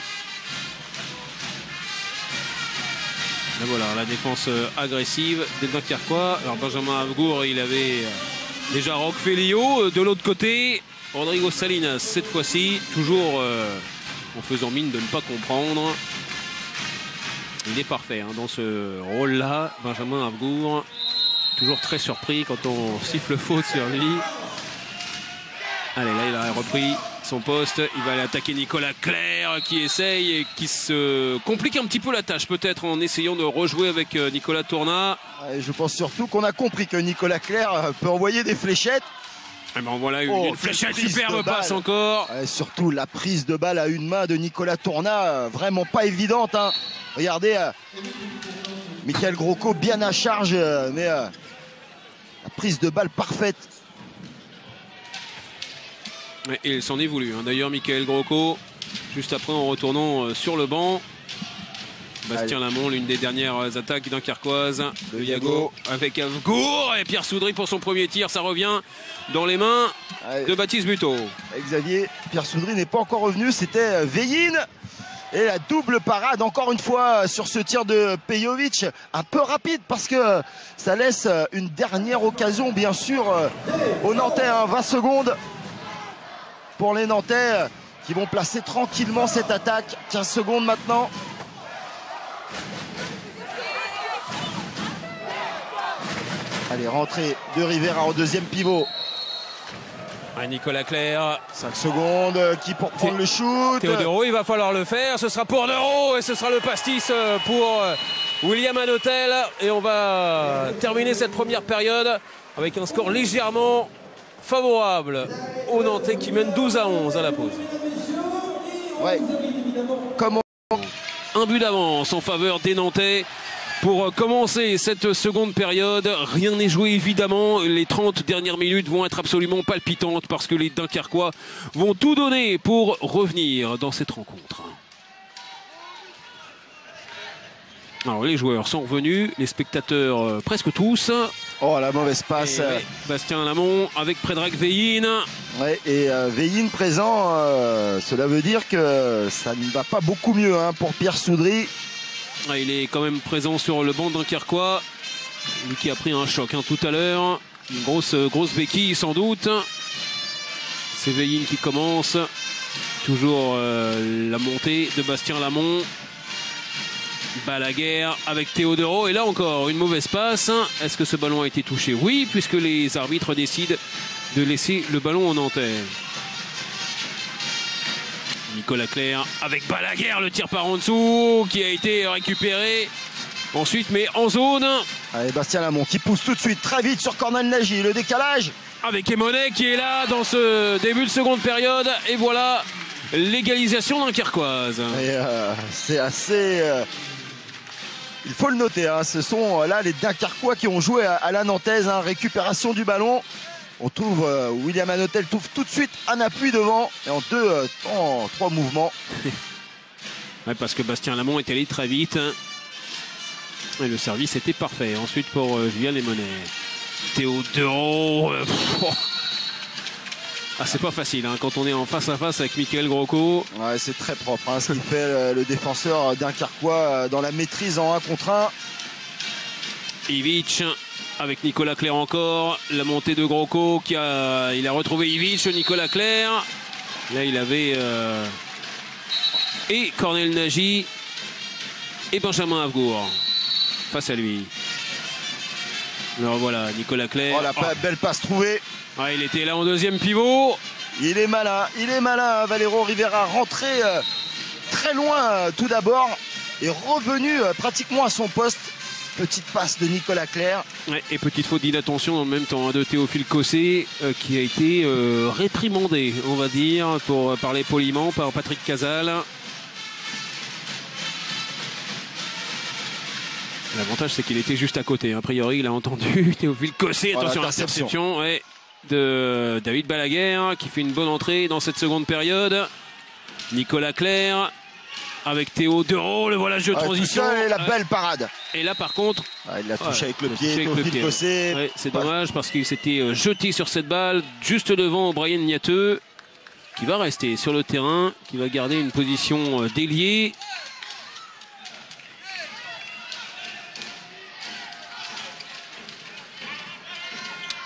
Là voilà la défense agressive des Dunkerquois. Alors Benjamin Avgour il avait déjà Roque Félio de l'autre côté. Rodrigo Salinas cette fois-ci toujours en faisant mine de ne pas comprendre. Il est parfait hein, dans ce rôle là. Benjamin Avgour toujours très surpris quand on siffle faute sur lui. Allez là il a repris son poste, il va aller attaquer Nicolas Clerc qui essaye et qui se complique un petit peu la tâche peut-être en essayant de rejouer avec Nicolas Tourna. Je pense surtout qu'on a compris que Nicolas Clerc peut envoyer des fléchettes. Et ben voilà une fléchette superbe passe encore. Surtout la prise de balle à une main de Nicolas Tourna, vraiment pas évidente. Hein. Regardez, Michael Grosco bien à charge, mais la prise de balle parfaite. Et il s'en est voulu. Hein. D'ailleurs, Michael Grosco, juste après en retournant sur le banc. Bastien Lamont, l'une des dernières attaques dunkerquoises. De Yago avec Avgour. Et Pierre Soudry pour son premier tir. Ça revient dans les mains de Baptiste Buteau. Xavier, Pierre Soudry n'est pas encore revenu. C'était Veyin. Et la double parade encore une fois sur ce tir de Pejovic. Un peu rapide parce que ça laisse une dernière occasion bien sûr aux Nantais. 20 secondes. Pour les Nantais qui vont placer tranquillement cette attaque. 15 secondes maintenant. Allez, rentrée de Rivera au deuxième pivot. Nicolas Clerc. 5 secondes, qui pour prendre le shoot. Théo Deron, il va falloir le faire. Ce sera pour Deron et ce sera le pastis pour William Anotel. Et on va terminer cette première période avec un score légèrement favorable aux Nantais qui mènent 12-11 à la pause. Ouais. Comment... Un but d'avance en faveur des Nantais pour commencer cette seconde période. Rien n'est joué évidemment. Les 30 dernières minutes vont être absolument palpitantes parce que les Dunkerquois vont tout donner pour revenir dans cette rencontre. Alors les joueurs sont revenus, les spectateurs presque tous. Oh la mauvaise passe. Bastien Lamont avec Predrag Veyin. Ouais, et Veyin présent, cela veut dire que ça ne va pas beaucoup mieux hein, pour Pierre Soudry. Il est quand même présent sur le banc dunkerquois. Lui qui a pris un choc hein, tout à l'heure. Une grosse béquille sans doute. C'est Veyin qui commence. Toujours la montée de Bastien Lamont. Balaguer avec Théo Deron. Et là encore, une mauvaise passe. Est-ce que ce ballon a été touché? Oui, puisque les arbitres décident de laisser le ballon aux Nantais. Nicolas Clerc avec Balaguer, le tir par en dessous qui a été récupéré. Ensuite, mais en zone. Allez, Bastien Lamont qui pousse tout de suite, très vite sur Cornan Nagy. Le décalage. avec Emonet qui est là dans ce début de seconde période. Et voilà l'égalisation dunkerquoise. C'est assez... il faut le noter, hein, ce sont là les Dunkerquois qui ont joué à la nantaise, hein, récupération du ballon. On trouve William Hanotel trouve tout de suite un appui devant et en trois mouvements. Ouais, parce que Bastien Lamont est allé très vite. Et le service était parfait. Ensuite pour Julien Emonet. Théo Dereau. Ah, c'est pas facile hein, quand on est en face à face avec Michael Grosco. Ouais, c'est très propre hein, ce qu'il fait le défenseur dunkerquois dans la maîtrise en 1 contre 1. Ivic avec Nicolas Clerc encore. La montée de Grosco il a retrouvé Ivic, Nicolas Clerc. Là il avait et Cornel Nagy et Benjamin Havgour face à lui. Alors voilà, Nicolas Clerc. Oh, la belle passe trouvée. Ouais, il était là en deuxième pivot. Il est malin, Valero Rivera rentré très loin tout d'abord et revenu pratiquement à son poste. Petite passe de Nicolas Clerc. Ouais, et petite faute d'inattention en même temps de Théophile Cossé qui a été réprimandé, on va dire, pour parler poliment, par Patrick Casal. L'avantage c'est qu'il était juste à côté. A priori il a entendu Théophile Cossé. Attention à l'interception. Ouais, de David Balaguer qui fait une bonne entrée dans cette seconde période. Nicolas Clerc avec Théo Dereau, le voilà le jeu de transition. Et la belle parade. Et là par contre, il l'a touché avec le pied, Théophile Cossé. Ouais, c'est dommage parce qu'il s'était jeté sur cette balle juste devant Brian Niateux qui va rester sur le terrain, qui va garder une position d'ailier.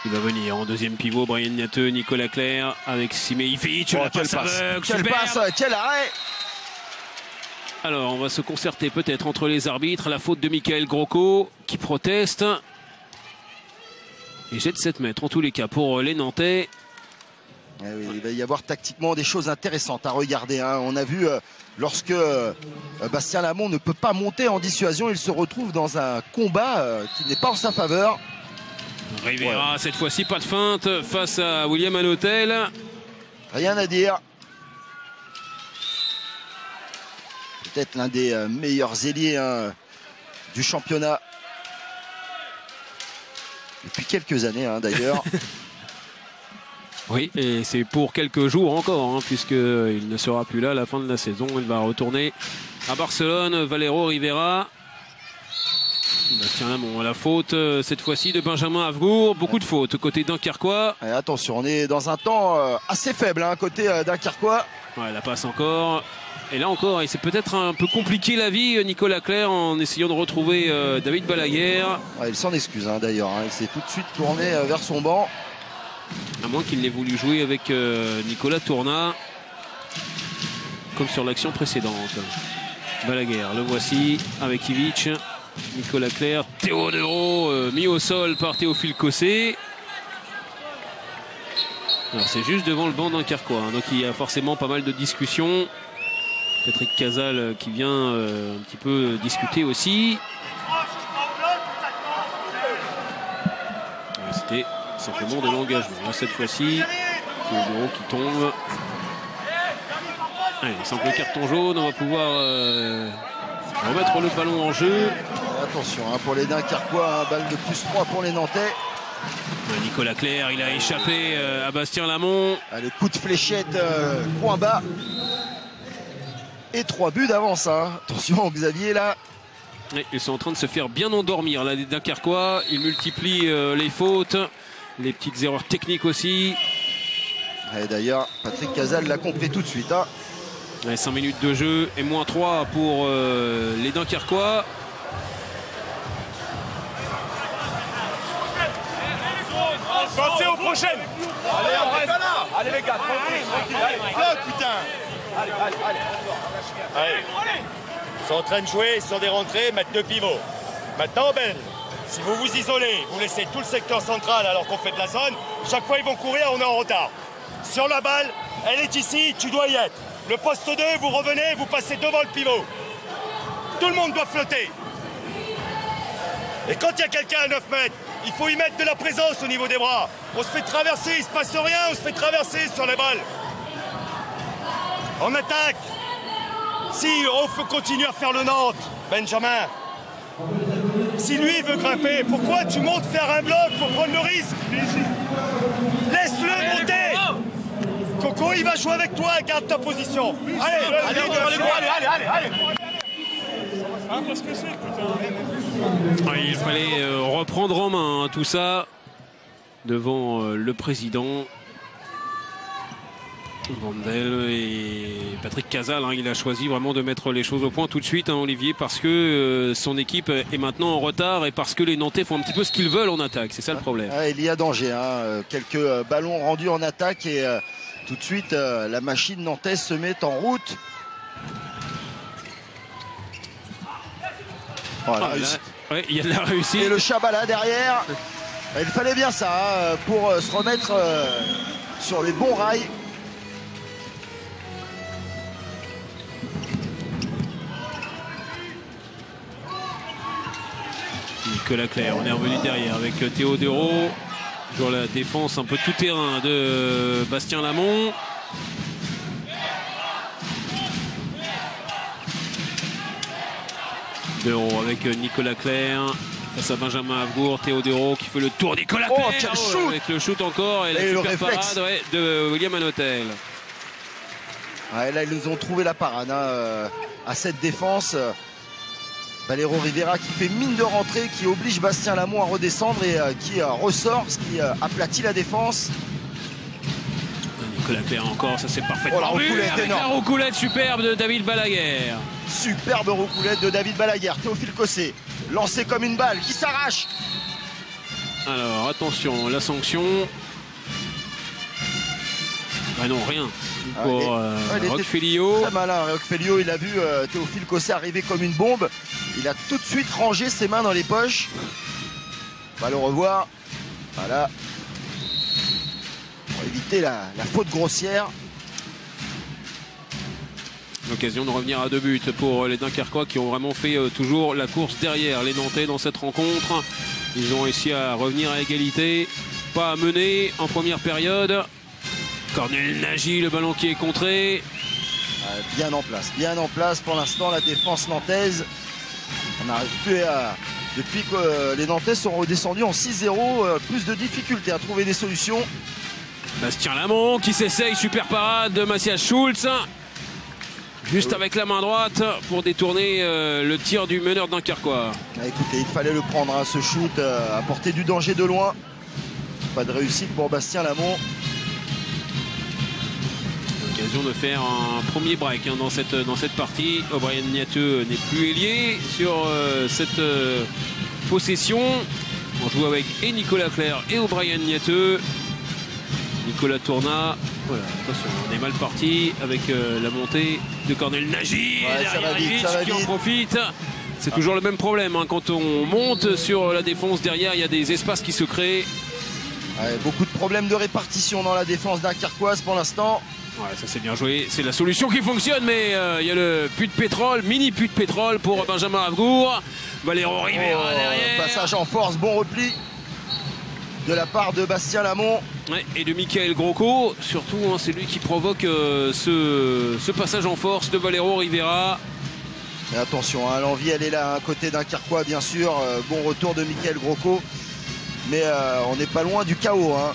Il va venir en deuxième pivot, Brian Niateux, Nicolas Clerc avec Simeïfic. Quelle passe, quel arrêt. Alors on va se concerter peut-être entre les arbitres. La faute de Michael Grosco qui proteste. Et jette 7 mètres en tous les cas pour les Nantais. Oui, il va y avoir tactiquement des choses intéressantes à regarder. Hein. On a vu lorsque Bastien Lamont ne peut pas monter en dissuasion, il se retrouve dans un combat qui n'est pas en sa faveur. Rivera, cette fois-ci pas de feinte face à William Hanotel. Rien à dire. Peut-être l'un des meilleurs ailiers hein, du championnat. Depuis quelques années hein, d'ailleurs. Oui, et c'est pour quelques jours encore, hein, puisqu'il ne sera plus là à la fin de la saison. Il va retourner à Barcelone. Valero Rivera. Bastien Lamont à la faute cette fois-ci de Benjamin Havgour. Beaucoup de fautes côté dunkerquois. Et attention, on est dans un temps assez faible hein, côté dunkerquois. Ouais, la passe encore. Et là encore, il s'est peut-être un peu compliqué la vie Nicolas Clerc en essayant de retrouver David Balaguer. Ouais, il s'en excuse hein, d'ailleurs. Hein. Il s'est tout de suite tourné vers son banc. À moins qu'il n'ait voulu jouer avec Nicolas Tournat comme sur l'action précédente. Balaguer, le voici avec Ivic. Nicolas Clerc, Théo Dereau mis au sol par Théophile Cossé. Alors c'est juste devant le banc dunkerquois, hein, donc il y a forcément pas mal de discussions. Patrick Casal qui vient un petit peu discuter aussi. C'était simplement de l'engagement. Cette fois-ci, Théo Dereau qui tombe. Allez, simple carton jaune, on va pouvoir remettre le ballon en jeu. Attention hein, pour les Dunkerquois, hein, balle de +3 pour les Nantais. Nicolas Clerc, il a échappé à Bastien Lamont. Le coup de fléchette, point bas. Et 3 buts d'avance. Hein. Attention Xavier là. Et ils sont en train de se faire bien endormir là, les Dunkerquois. Ils multiplient les fautes, les petites erreurs techniques aussi. Et d'ailleurs, Patrick Casal l'a compris tout de suite. Hein. 5 minutes de jeu et -3 pour les Dunkerquois. Pensez aux prochaines. Allez, on reste là. Allez les gars, tranquille. Allez, putain. Allez. Ils sont en train de jouer, ils sont des rentrées, mettre 2 pivots. Maintenant, Ben, si vous vous isolez, vous laissez tout le secteur central alors qu'on fait de la zone, chaque fois ils vont courir, on est en retard. Sur la balle, elle est ici, tu dois y être. Le poste 2, vous revenez, vous passez devant le pivot. Tout le monde doit flotter. Et quand il y a quelqu'un à 9 mètres, il faut y mettre de la présence au niveau des bras. On se fait traverser, il se passe rien, on se fait traverser sur les balles. On attaque. Si on faut continuer à faire le Nantes, Benjamin, si lui veut grimper, pourquoi tu montes faire un bloc pour prendre le risque? Laisse-le monter. Coco, il va jouer avec toi, garde ta position. Allez, Il fallait reprendre en main hein, tout ça devant le président Vandel et Patrick Casal. Hein, il a choisi vraiment de mettre les choses au point tout de suite, hein, Olivier, parce que son équipe est maintenant en retard et parce que les Nantais font un petit peu ce qu'ils veulent en attaque. C'est ça le problème. Il y a danger. Hein. Quelques ballons rendus en attaque et tout de suite la machine nantaise se met en route. Voilà, ouais, il y a de la réussite. Et le Chabala derrière. Il fallait bien ça hein, pour se remettre sur les bons rails. Nicolas Claire, on est revenu derrière avec Théodoro. Toujours la défense un peu tout terrain de Bastien Lamont. Deuro avec Nicolas Claire face à Benjamin Havgour. Théodoro qui fait le tour. Nicolas Claire quel shoot avec le shoot encore et la le super réflexe parade de William Hanotel. Ouais, là ils nous ont trouvé la parade hein, à cette défense. Valero Rivera qui fait mine de rentrer, qui oblige Bastien Lamont à redescendre et qui ressort, ce qui aplatit la défense. Nicolas Claire encore, ça c'est parfaitement la vu roucoulette avec énorme. la roucoulette superbe de David Balaguer. Superbe roucoulette de David Balaguer. Théophile Cossé, lancé comme une balle, qui s'arrache. Alors attention, la sanction. Ah non, rien. Pour Roch Félio. Très malin, Roch Félio, il a vu Théophile Cossé arriver comme une bombe. Il a tout de suite rangé ses mains dans les poches. On va le revoir. Voilà. Pour éviter la faute grossière. L'occasion de revenir à 2 buts pour les Dunkerquois qui ont vraiment fait toujours la course derrière les Nantais dans cette rencontre. Ils ont réussi à revenir à égalité. Pas à mener en première période. Cornel Nagy, le ballon qui est contré. Bien en place pour l'instant la défense nantaise. On n'arrive plus à... Depuis que les Nantais sont redescendus en 6-0, plus de difficultés à trouver des solutions. Bastien Lamont qui s'essaye, super parade de Mathias Schultz. Juste avec la main droite pour détourner le tir du meneur dunkerquois. Écoutez, il fallait le prendre, hein, ce shoot, apporter du danger de loin. Pas de réussite pour Bastien Lamont. L'occasion de faire un premier break hein, dans cette partie. O'Brien Niateux n'est plus ailier sur cette possession. On joue avec et Nicolas Claire et O'Brien Niateux. Nicolas Tourna. Voilà, attention, on est mal parti avec la montée de Cornel Nagy. Ouais, derrière Ivic qui en profite. C'est toujours le même problème. Hein, quand on monte sur la défense derrière, il y a des espaces qui se créent. Ouais, beaucoup de problèmes de répartition dans la défense dunkerquoise pour l'instant. Ouais, ça c'est bien joué, c'est la solution qui fonctionne, mais il y a le puits de pétrole, mini puits de pétrole pour Benjamin Havgour. Valero Rivera derrière. Passage en force, bon repli de la part de Bastien Lamont. Ouais, et de Michael Grosco, surtout hein, c'est lui qui provoque ce passage en force de Valero Rivera. Et attention, hein, l'envie elle est là, à côté dunkerquois bien sûr. Bon retour de Michael Grosco, mais on n'est pas loin du chaos. Hein.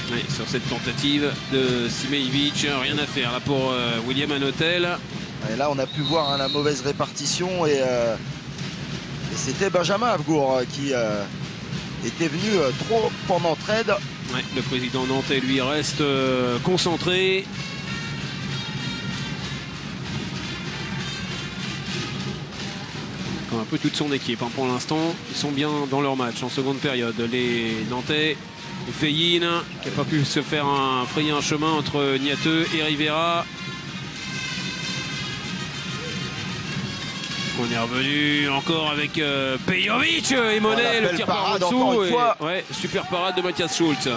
Ouais, sur cette tentative de Simejevic, rien à faire là pour William Hanotel. Et là on a pu voir hein, la mauvaise répartition et c'était Benjamin Havgour qui était venu trop en entraide. Ouais, le président nantais lui reste concentré. Comme un peu toute son équipe hein, pour l'instant. Ils sont bien dans leur match en seconde période. Les Nantais. Feyin qui n'a pas pu se faire frayer un chemin entre Niateux et Rivera. On est revenu encore avec Pejovic et Monet, le tir par en dessous. Ouais, super parade de Mathias Schultz.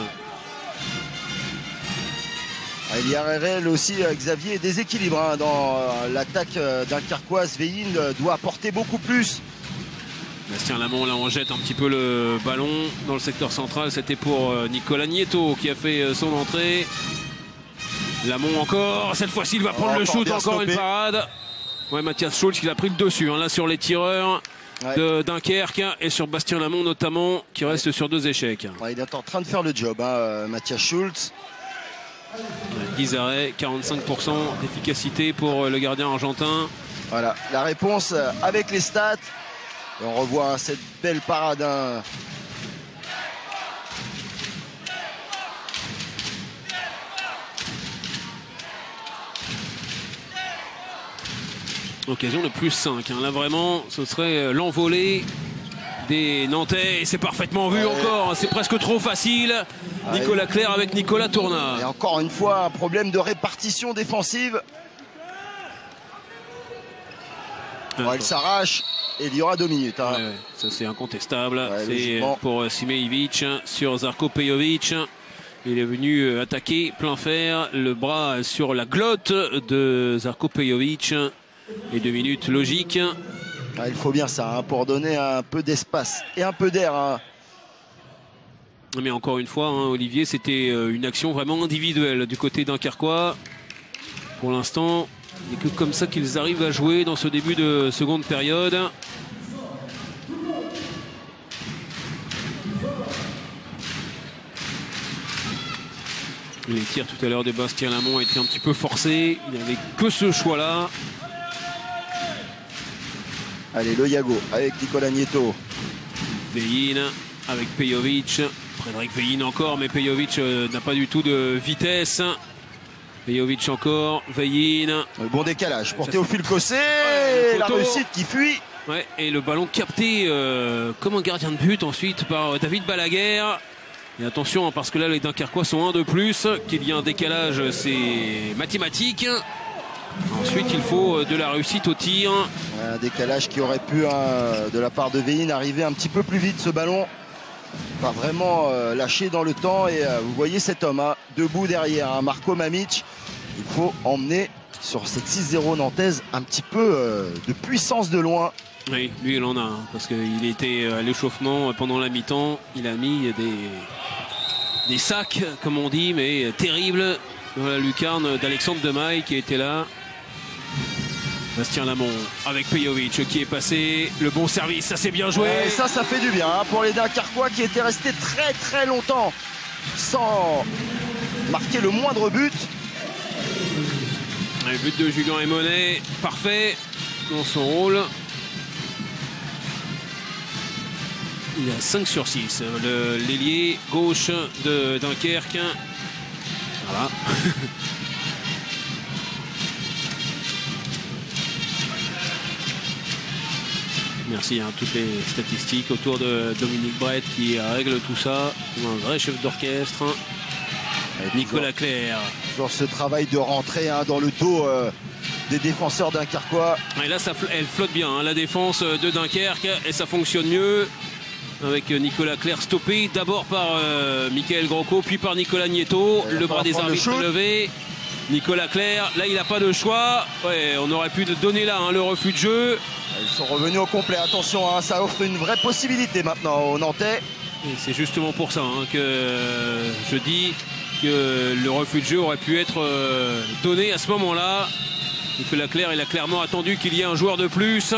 Il y a réel aussi Xavier déséquilibre hein, dans l'attaque dunkerquoise. Feyin doit apporter beaucoup plus. Bastien Lamont, là on jette un petit peu le ballon dans le secteur central. C'était pour Nicolas Nieto qui a fait son entrée. Lamont encore, cette fois-ci il va prendre le shoot, encore une parade. Ouais, Mathias Schultz qui a pris le dessus, hein, là sur les tireurs de Dunkerque et sur Bastien Lamont notamment, qui reste sur 2 échecs. Ouais, il est en train de faire le job, hein, Mathias Schultz. 10 arrêts, 45% d'efficacité pour le gardien argentin. Voilà, la réponse avec les stats. Et on revoit cette belle parade. Hein. Occasion de plus 5. Hein. Là vraiment, ce serait l'envolée des Nantais. Et c'est parfaitement vu encore. Hein. C'est presque trop facile. Nicolas Clerc avec Nicolas Tournat. Et encore une fois, un problème de répartition défensive. Bon, elle s'arrache et il y aura 2 minutes. Hein. Ouais, ça c'est incontestable. Ouais, c'est pour Simejevic sur Žarko Pejović. Il est venu attaquer plein fer, le bras sur la glotte de Žarko Pejović. Et 2 minutes logiques. Ah, il faut bien ça, hein, pour donner un peu d'espace et un peu d'air. Hein. Mais encore une fois, hein, Olivier, c'était une action vraiment individuelle du côté dunkerquois. Pour l'instant, il n'y a que comme ça qu'ils arrivent à jouer dans ce début de seconde période. Les tirs tout à l'heure de Bastien Lamont étaient un petit peu forcés. Il n'avait que ce choix-là. Allez, le Yago avec Nicolas Nieto. Veillin avec Pejović. Frédéric Veillin encore, mais Pejović n'a pas du tout de vitesse. Pejović encore, Veillin. Le bon décalage pour Théophile Cossé. La réussite qui fuit. Ouais, et le ballon capté comme un gardien de but ensuite par David Balaguer. Et attention, hein, parce que là les Dunkerquois sont 1 de plus. Qu'il y ait un décalage, c'est mathématique. Ensuite, il faut de la réussite au tir. Un décalage qui aurait pu, de la part de Veillin, arriver un petit peu plus vite, ce ballon. Pas vraiment lâché dans le temps. Et vous voyez cet homme, hein, debout derrière, hein, Marco Mamić. Il faut emmener sur cette 6-0 nantaise un petit peu de puissance de loin. Oui, lui, il en a, hein, parce qu'il était à l'échauffement pendant la mi-temps. Il a mis des sacs, comme on dit, mais terribles, dans la lucarne d'Alexandre Demaille qui était là. Bastien Lamont avec Pejović qui est passé. Le bon service, ça c'est bien joué. Et ça fait du bien, hein, pour les Dunkerquois qui étaient restés très très longtemps sans marquer le moindre but. Le but de Julien Aymonet, parfait dans son rôle. Il a 5 sur 6. L'ailier gauche de Dunkerque. Voilà. Merci, hein, toutes les statistiques autour de Dominique Brett qui règle tout ça. Un vrai chef d'orchestre. Nicolas Clerc. Toujours ce travail de rentrée, hein, dans le dos des défenseurs dunkerquois. Et là, elle flotte bien, hein, la défense de Dunkerque, et ça fonctionne mieux. Avec Nicolas Clerc stoppé d'abord par Michael Grocco, puis par Nicolas Nieto. Le bras des arbitres levé. Nicolas Clerc, là il n'a pas de choix. Ouais, on aurait pu donner là, hein, le refus de jeu. Ils sont revenus au complet, attention, hein, ça offre une vraie possibilité maintenant aux Nantais. Et c'est justement pour ça, hein, que je dis que le refus de jeu aurait pu être donné à ce moment-là. Nicolas Clerc, il a clairement attendu qu'il y ait un joueur de plus.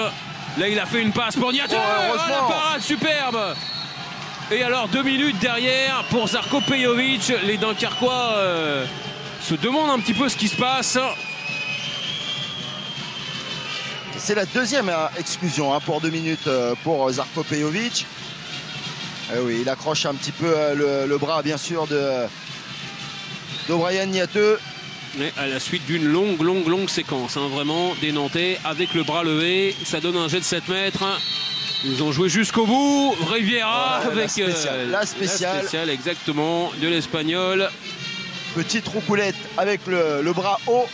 Là, il a fait une passe pour Niato. Heureusement. La parade superbe. Et alors, 2 minutes derrière pour Žarko Pejović. Les Dunkerquois se demandent un petit peu ce qui se passe. C'est la deuxième exclusion, hein, pour 2 minutes pour Žarko Pejović. Oui, il accroche un petit peu le bras, bien sûr, d'O'Brien Niateux. À la suite d'une longue séquence, hein, vraiment, des Nantais avec le bras levé. Ça donne un jet de 7 mètres. Ils ont joué jusqu'au bout. Riviera avec la spéciale, exactement, de l'Espagnol. Petite roucoulette avec le bras haut.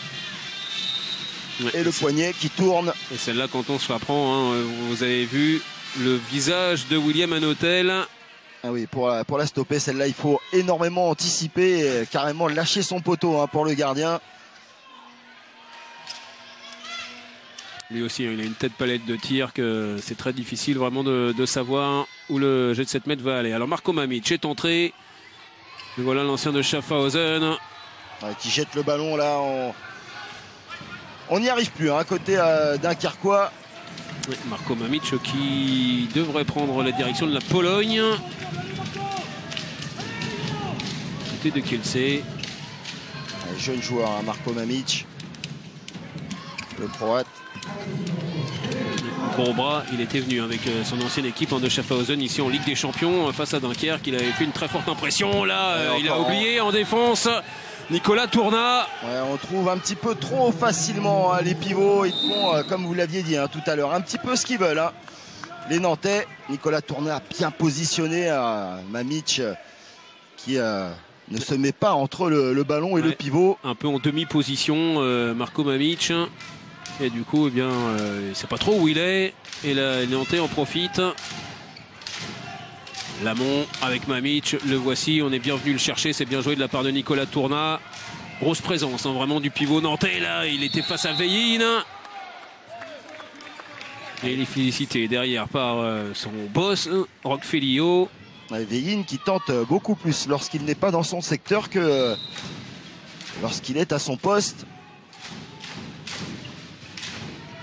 Ouais, et le poignet qui tourne. Et celle-là, quand on se la prend, hein, vous avez vu le visage de William Hanotel. Ah oui, pour la stopper, celle-là, il faut énormément anticiper et carrément lâcher son poteau, hein, pour le gardien. Lui aussi, il a une tête palette de tir que c'est très difficile vraiment de savoir où le jet de 7 mètres va aller. Alors Marko Mamić est entré. Et voilà l'ancien de Schaffhausen. Ouais, qui jette le ballon là. On n'y arrive plus, hein, côté dunkerquois. Oui, Marko Mamić qui devrait prendre la direction de la Pologne. Côté de Kielce. Jeune joueur, hein, Marko Mamić. Le croate. Gros bras, il était venu avec son ancienne équipe de Schaffhausen ici en Ligue des Champions face à Dunkerque. Il avait fait une très forte impression. Là, il a oublié en défense. Nicolas Tourna. Ouais, on trouve un petit peu trop facilement hein, les pivots. Ils font, comme vous l'aviez dit hein, tout à l'heure, un petit peu ce qu'ils veulent. Hein. Les Nantais, Nicolas Tourna a bien positionné Mamić qui ne se met pas entre le ballon et le pivot. Un peu en demi-position, Marko Mamić. Et du coup, eh bien, il ne sait pas trop où il est. Et là, les Nantais en profitent. Lamont avec Mamić, le voici. On est bien venu le chercher. C'est bien joué de la part de Nicolas Tourna. Grosse présence, hein, vraiment du pivot nantais. Là, il était face à Veillin. Et il est félicité derrière par son boss, Roch Feliot. Veillin qui tente beaucoup plus lorsqu'il n'est pas dans son secteur que lorsqu'il est à son poste.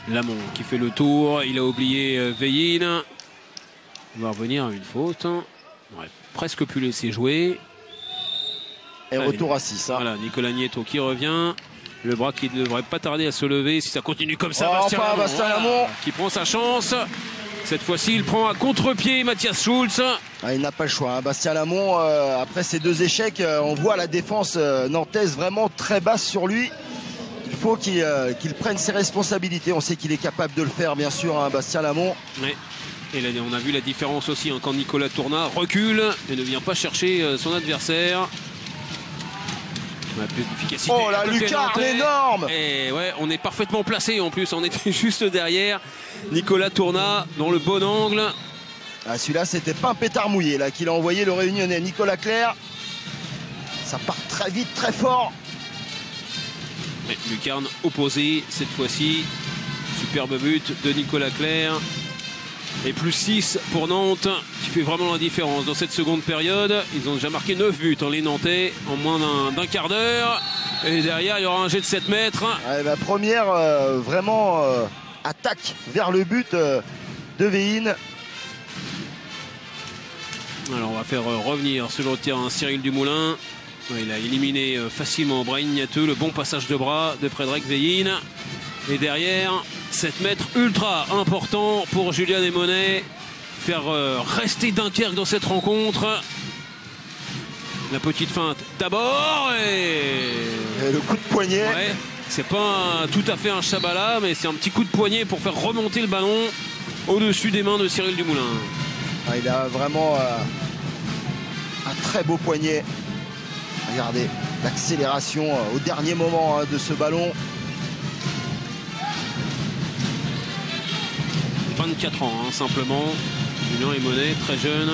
Lamont qui fait le tour, il a oublié Veillin. Il va revenir à une faute. On aurait presque pu laisser jouer. Et retour à 6. Hein. Voilà, Nicolas Nieto qui revient. Le bras qui ne devrait pas tarder à se lever si ça continue comme ça. Bastien Lamont qui prend sa chance. Cette fois-ci, il prend à contre-pied Matthias Schulz. Il n'a pas le choix. Hein. Bastien Lamont, après ces 2 échecs, on voit la défense nantaise vraiment très basse sur lui. Il faut qu'il prenne ses responsabilités. On sait qu'il est capable de le faire, bien sûr, hein, Bastien Lamont. Oui. Et là, on a vu la différence aussi hein, quand Nicolas Tourna recule et ne vient pas chercher son adversaire. On a plus d'efficacité. Oh la lucarne énorme! Et ouais, on est parfaitement placé en plus. On était juste derrière. Nicolas Tourna dans le bon angle. Ah, celui-là, c'était pas un pétard mouillé là qu'il a envoyé le Réunionnais Nicolas Clerc. Ça part très vite, très fort. Mais lucarne opposée cette fois-ci. Superbe but de Nicolas Clerc. Et plus 6 pour Nantes, qui fait vraiment la différence dans cette seconde période. Ils ont déjà marqué 9 buts, hein, les Nantais, en moins d'un quart d'heure. Et derrière, il y aura un jet de 7 mètres. Ouais, la première, vraiment, attaque vers le but de Veillin. Alors, on va faire revenir sur le terrain Cyril Dumoulin. Ouais, il a éliminé facilement Brahim Niateux. Le bon passage de bras de Prédric Veillin. Et derrière, 7 mètres ultra important pour Julien Desmonnets. Faire rester Dunkerque dans cette rencontre. La petite feinte d'abord et le coup de poignet. Ouais, c'est pas tout à fait un Chabala, mais c'est un petit coup de poignet pour faire remonter le ballon au-dessus des mains de Cyril Dumoulin. Ah, il a vraiment un très beau poignet. Regardez l'accélération au dernier moment de ce ballon. 24 ans, hein, simplement. Julien Desmonnets, très jeune.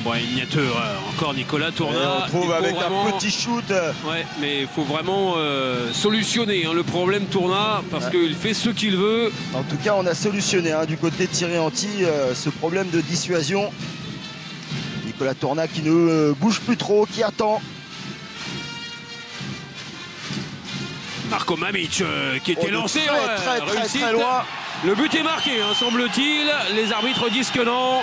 Brahim Niateux, encore Nicolas Tourna. On trouve avec vraiment un petit shoot. Ouais, mais il faut vraiment solutionner hein, le problème Tourna parce qu'il fait ce qu'il veut. En tout cas, on a solutionné hein, du côté de Thierry Anti ce problème de dissuasion. Nicolas Tourna qui ne bouge plus trop, qui attend. Marko Mamić qui était lancé. Très loin. Le but est marqué, hein, semble-t-il. Les arbitres disent que non.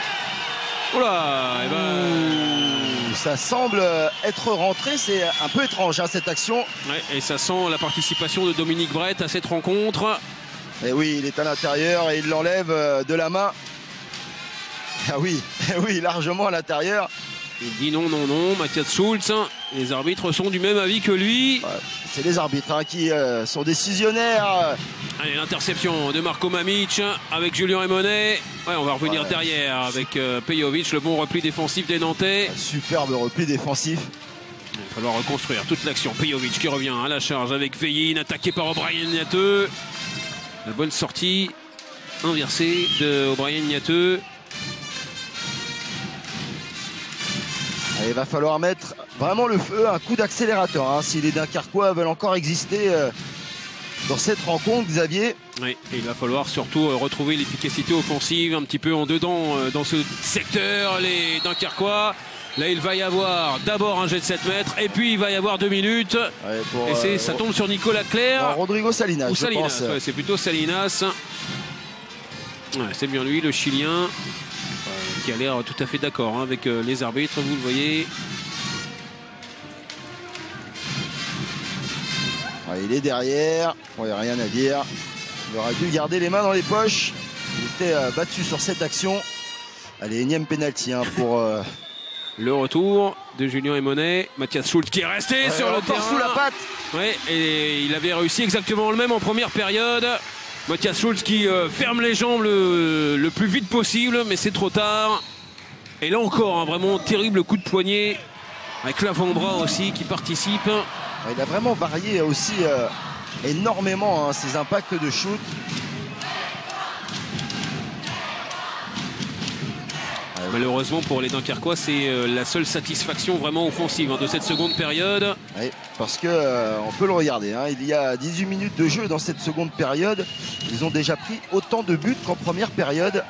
Oula, et ça semble être rentré, c'est un peu étrange hein, cette action. Ouais, et ça sent la participation de Dominique Brett à cette rencontre. Et oui, il est à l'intérieur et il l'enlève de la main. Ah oui, oui, largement à l'intérieur. Il dit non, non, non, Matthias Schulz. Les arbitres sont du même avis que lui. Ouais, c'est les arbitres hein, qui sont décisionnaires. Allez, l'interception de Marko Mamić avec Julien Desmonnets. Ouais, on va revenir derrière avec Pejovic, le bon repli défensif des Nantais. Superbe repli défensif. Il va falloir reconstruire toute l'action. Pejovic qui revient à la charge avec Veillin, attaqué par Brahim Niateux. La bonne sortie inversée de Brahim Niateux. Il va falloir mettre vraiment le feu, un coup d'accélérateur, hein, si les Dunkerquois veulent encore exister dans cette rencontre, Xavier. Oui, et il va falloir surtout retrouver l'efficacité offensive un petit peu en dedans dans ce secteur, les Dunkerquois. Là, il va y avoir d'abord un jet de 7 mètres et puis il va y avoir 2 minutes. Ouais, et ça tombe sur Nicolas Clerc. Rodrigo Salinas, je pense. Ouais, c'est plutôt Salinas. Ouais, c'est bien lui, le Chilien, qui a l'air tout à fait d'accord hein, avec les arbitres, vous le voyez. Ouais, il est derrière, il n'y a rien à dire. Il aurait dû garder les mains dans les poches. Il était battu sur cette action. Allez, énième pénalty hein, pour... Le retour de Julien Emonet. Mathias Schultz qui est resté sur le terrain. Sous la patte. Ouais, et il avait réussi exactement le même en première période. Mathias Schultz qui ferme les jambes le plus vite possible, mais c'est trop tard. Et là encore, un vraiment terrible coup de poignet avec l'avant-bras aussi qui participe. Il a vraiment varié aussi énormément hein, ses impacts de shoot. Malheureusement pour les Dunkerquois, c'est la seule satisfaction vraiment offensive hein, de cette seconde période. Oui, parce que on peut le regarder. Hein, il y a 18 minutes de jeu dans cette seconde période. Ils ont déjà pris autant de buts qu'en première période.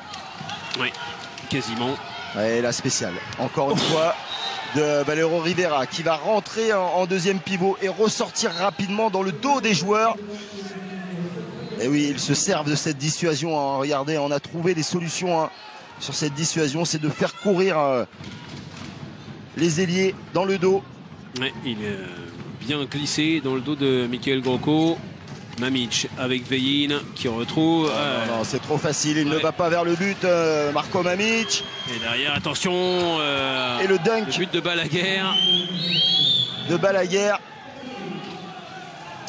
Oui, quasiment. Et la spéciale, encore une fois, de Valero Rivera qui va rentrer en deuxième pivot et ressortir rapidement dans le dos des joueurs. Et oui, ils se servent de cette dissuasion. Hein. Regardez, on a trouvé des solutions hein, sur cette dissuasion. C'est de faire courir les ailiers dans le dos. Ouais, il est bien glissé dans le dos de Michael Grocco. Mamic avec Veillin qui retrouve. Non, c'est trop facile, il ne va pas vers le but, Marco Mamic. Et derrière, attention. Et le dunk. Le but de Balaguer.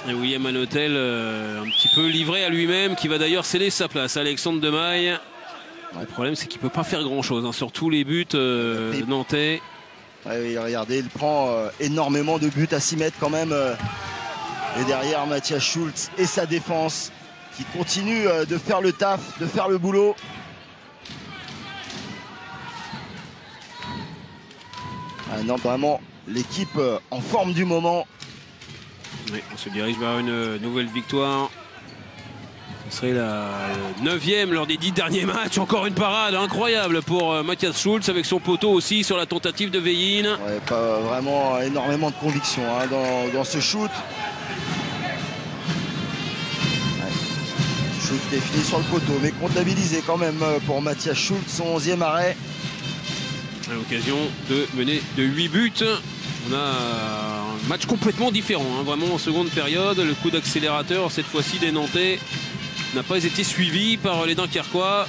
Et William Hanotel un petit peu livré à lui-même, qui va d'ailleurs céder sa place. Alexandre Demaille. Le problème, c'est qu'il ne peut pas faire grand-chose hein, sur tous les buts nantais. Ouais, regardez, il prend énormément de buts à 6 mètres quand même. Et derrière, Mathias Schultz et sa défense qui continue de faire le taf, de faire le boulot. Non, vraiment, l'équipe en forme du moment. Oui, on se dirige vers une nouvelle victoire. Ce serait la 9e lors des 10 derniers matchs. Encore une parade incroyable pour Mathias Schultz avec son poteau aussi sur la tentative de Veillin. Ouais, pas vraiment énormément de conviction hein, dans ce shoot. Shoot défini sur le poteau, mais comptabilisé quand même pour Mathias Schultz, son 11e arrêt. À l'occasion de mener de 8 buts. On a un match complètement différent, hein, vraiment en seconde période. Le coup d'accélérateur, cette fois-ci des Nantais, n'a pas été suivi par les Dunkerquois.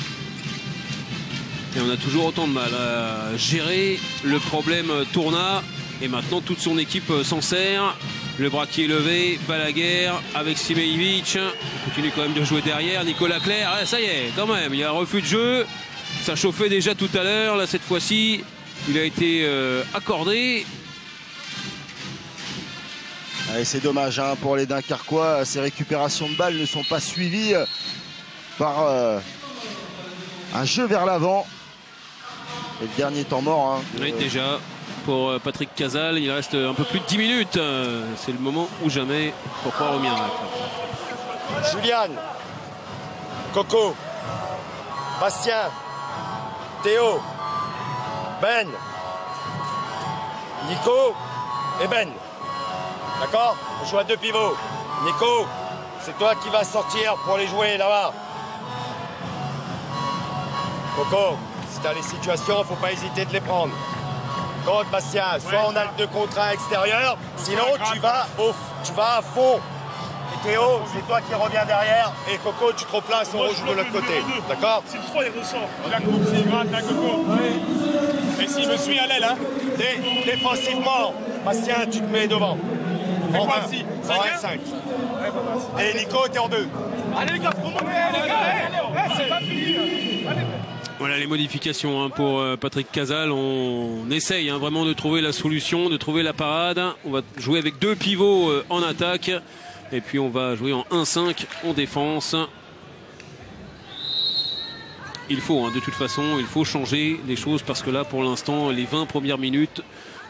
Et on a toujours autant de mal à gérer le problème Tourna. Et maintenant, toute son équipe s'en sert. Le bras qui est levé, Balaguer avec Simejevic. Il continue quand même de jouer derrière. Nicolas Clerc, ça y est, quand même, il y a un refus de jeu. Ça chauffait déjà tout à l'heure. Là, cette fois-ci, il a été accordé. C'est dommage hein, pour les Dunkerquois. Ces récupérations de balles ne sont pas suivies par un jeu vers l'avant. Et le dernier temps mort. Hein, oui, déjà. Pour Patrick Casal, il reste un peu plus de 10 minutes. C'est le moment ou jamais pour croire au miracle. Julian, Coco, Bastien, Théo, Ben, Nico et Ben. D'accord? On joue à 2 pivots. Nico, c'est toi qui vas sortir pour les jouer là-bas. Coco, si tu as les situations, il ne faut pas hésiter de les prendre. Contre Bastien, soit on a le 2 contre 1 extérieur, sinon tu vas à fond. Et Théo, c'est toi qui reviens derrière. Et Coco, tu te replaces, on rejoue de l'autre côté. D'accord? Si le 3 il ressort, la coupe c'est grave, la Coco. Et si je me suis à l'aile, hein? Défensivement, Bastien, tu te mets devant. En quoi si? 5. Et Nico, t'es en 2. Allez les gars, remontez les gars, c'est pas fini. Allez. Voilà les modifications hein, pour Patrick Casal. On essaye hein, vraiment de trouver la solution, de trouver la parade. On va jouer avec 2 pivots en attaque. Et puis on va jouer en 1-5 en défense. Il faut, hein, de toute façon, il faut changer les choses parce que là, pour l'instant, les 20 premières minutes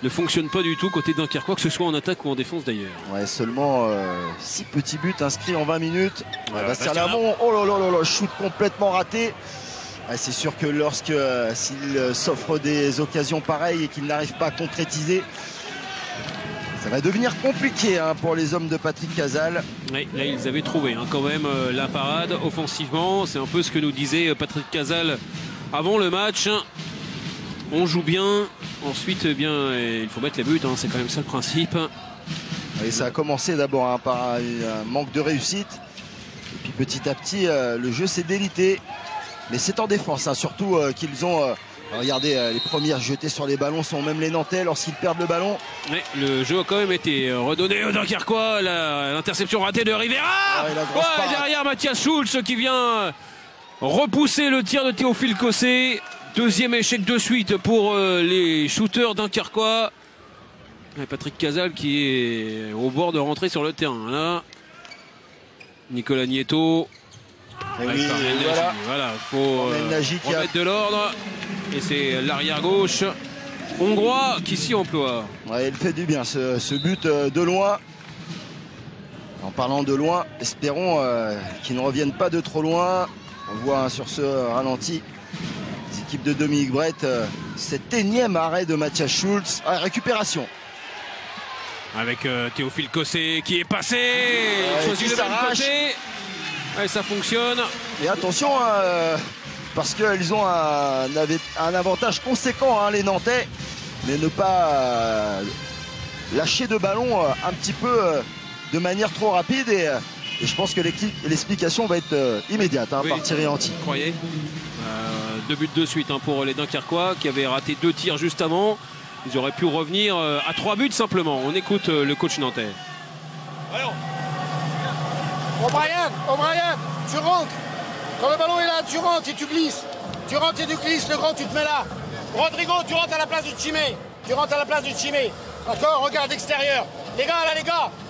ne fonctionnent pas du tout côté Dunkerquois, que ce soit en attaque ou en défense d'ailleurs. Ouais, seulement 6 petits buts inscrits en 20 minutes. Bastien Bastien Lamont, oh là là là là, shoot complètement raté. Ouais, c'est sûr que lorsque s'il s'offre des occasions pareilles et qu'il n'arrive pas à concrétiser, ça va devenir compliqué hein, pour les hommes de Patrick Casal. Oui, là, ils avaient trouvé hein, quand même la parade offensivement. C'est un peu ce que nous disait Patrick Casal avant le match. On joue bien. Ensuite, eh bien, il faut mettre les buts. Hein, c'est quand même ça le principe. Et ça a commencé d'abord hein, par un manque de réussite. Et puis petit à petit, le jeu s'est délité. Mais c'est en défense, hein, surtout qu'ils ont... regardez, les premiers à jeter sur les ballons sont même les Nantais lorsqu'ils perdent le ballon. Ouais, le jeu a quand même été redonné au Dunkerquois. L'interception ratée de Rivera. Derrière Mathias Schultz qui vient repousser le tir de Théophile Cossé. Deuxième échec de suite pour les shooters Dunkerquois. Et Patrick Casal qui est au bord de rentrer sur le terrain. Là, Nicolas Nieto. Oui, voilà, il faut remettre de l'ordre. Et c'est l'arrière gauche hongrois qui s'y emploie. Ouais, il fait du bien ce but de loin. En parlant de loin, espérons qu'ils ne reviennent pas de trop loin. On voit hein, sur ce ralenti les équipes de Dominique Brett. Cet énième arrêt de Mathias Schultz. Récupération. Avec Théophile Cossé qui est passé. Choisit le même côté. Et ça fonctionne. Et attention, parce qu'ils ont un avantage conséquent, hein, les Nantais, mais ne pas lâcher de ballon un petit peu de manière trop rapide. Et je pense que l'explication va être immédiate hein, par Thierry Anti. Vous croyez 2 buts de suite hein, pour les Dunkerquois qui avaient raté 2 tirs juste avant. Ils auraient pu revenir à 3 buts simplement. On écoute le coach nantais. Alors. O'Brien, tu rentres. Quand le ballon est là, tu rentres et tu glisses. Tu rentres et tu glisses, le grand, tu te mets là. Rodrigo, tu rentres à la place du Chimé. D'accord, regarde extérieur. Les gars,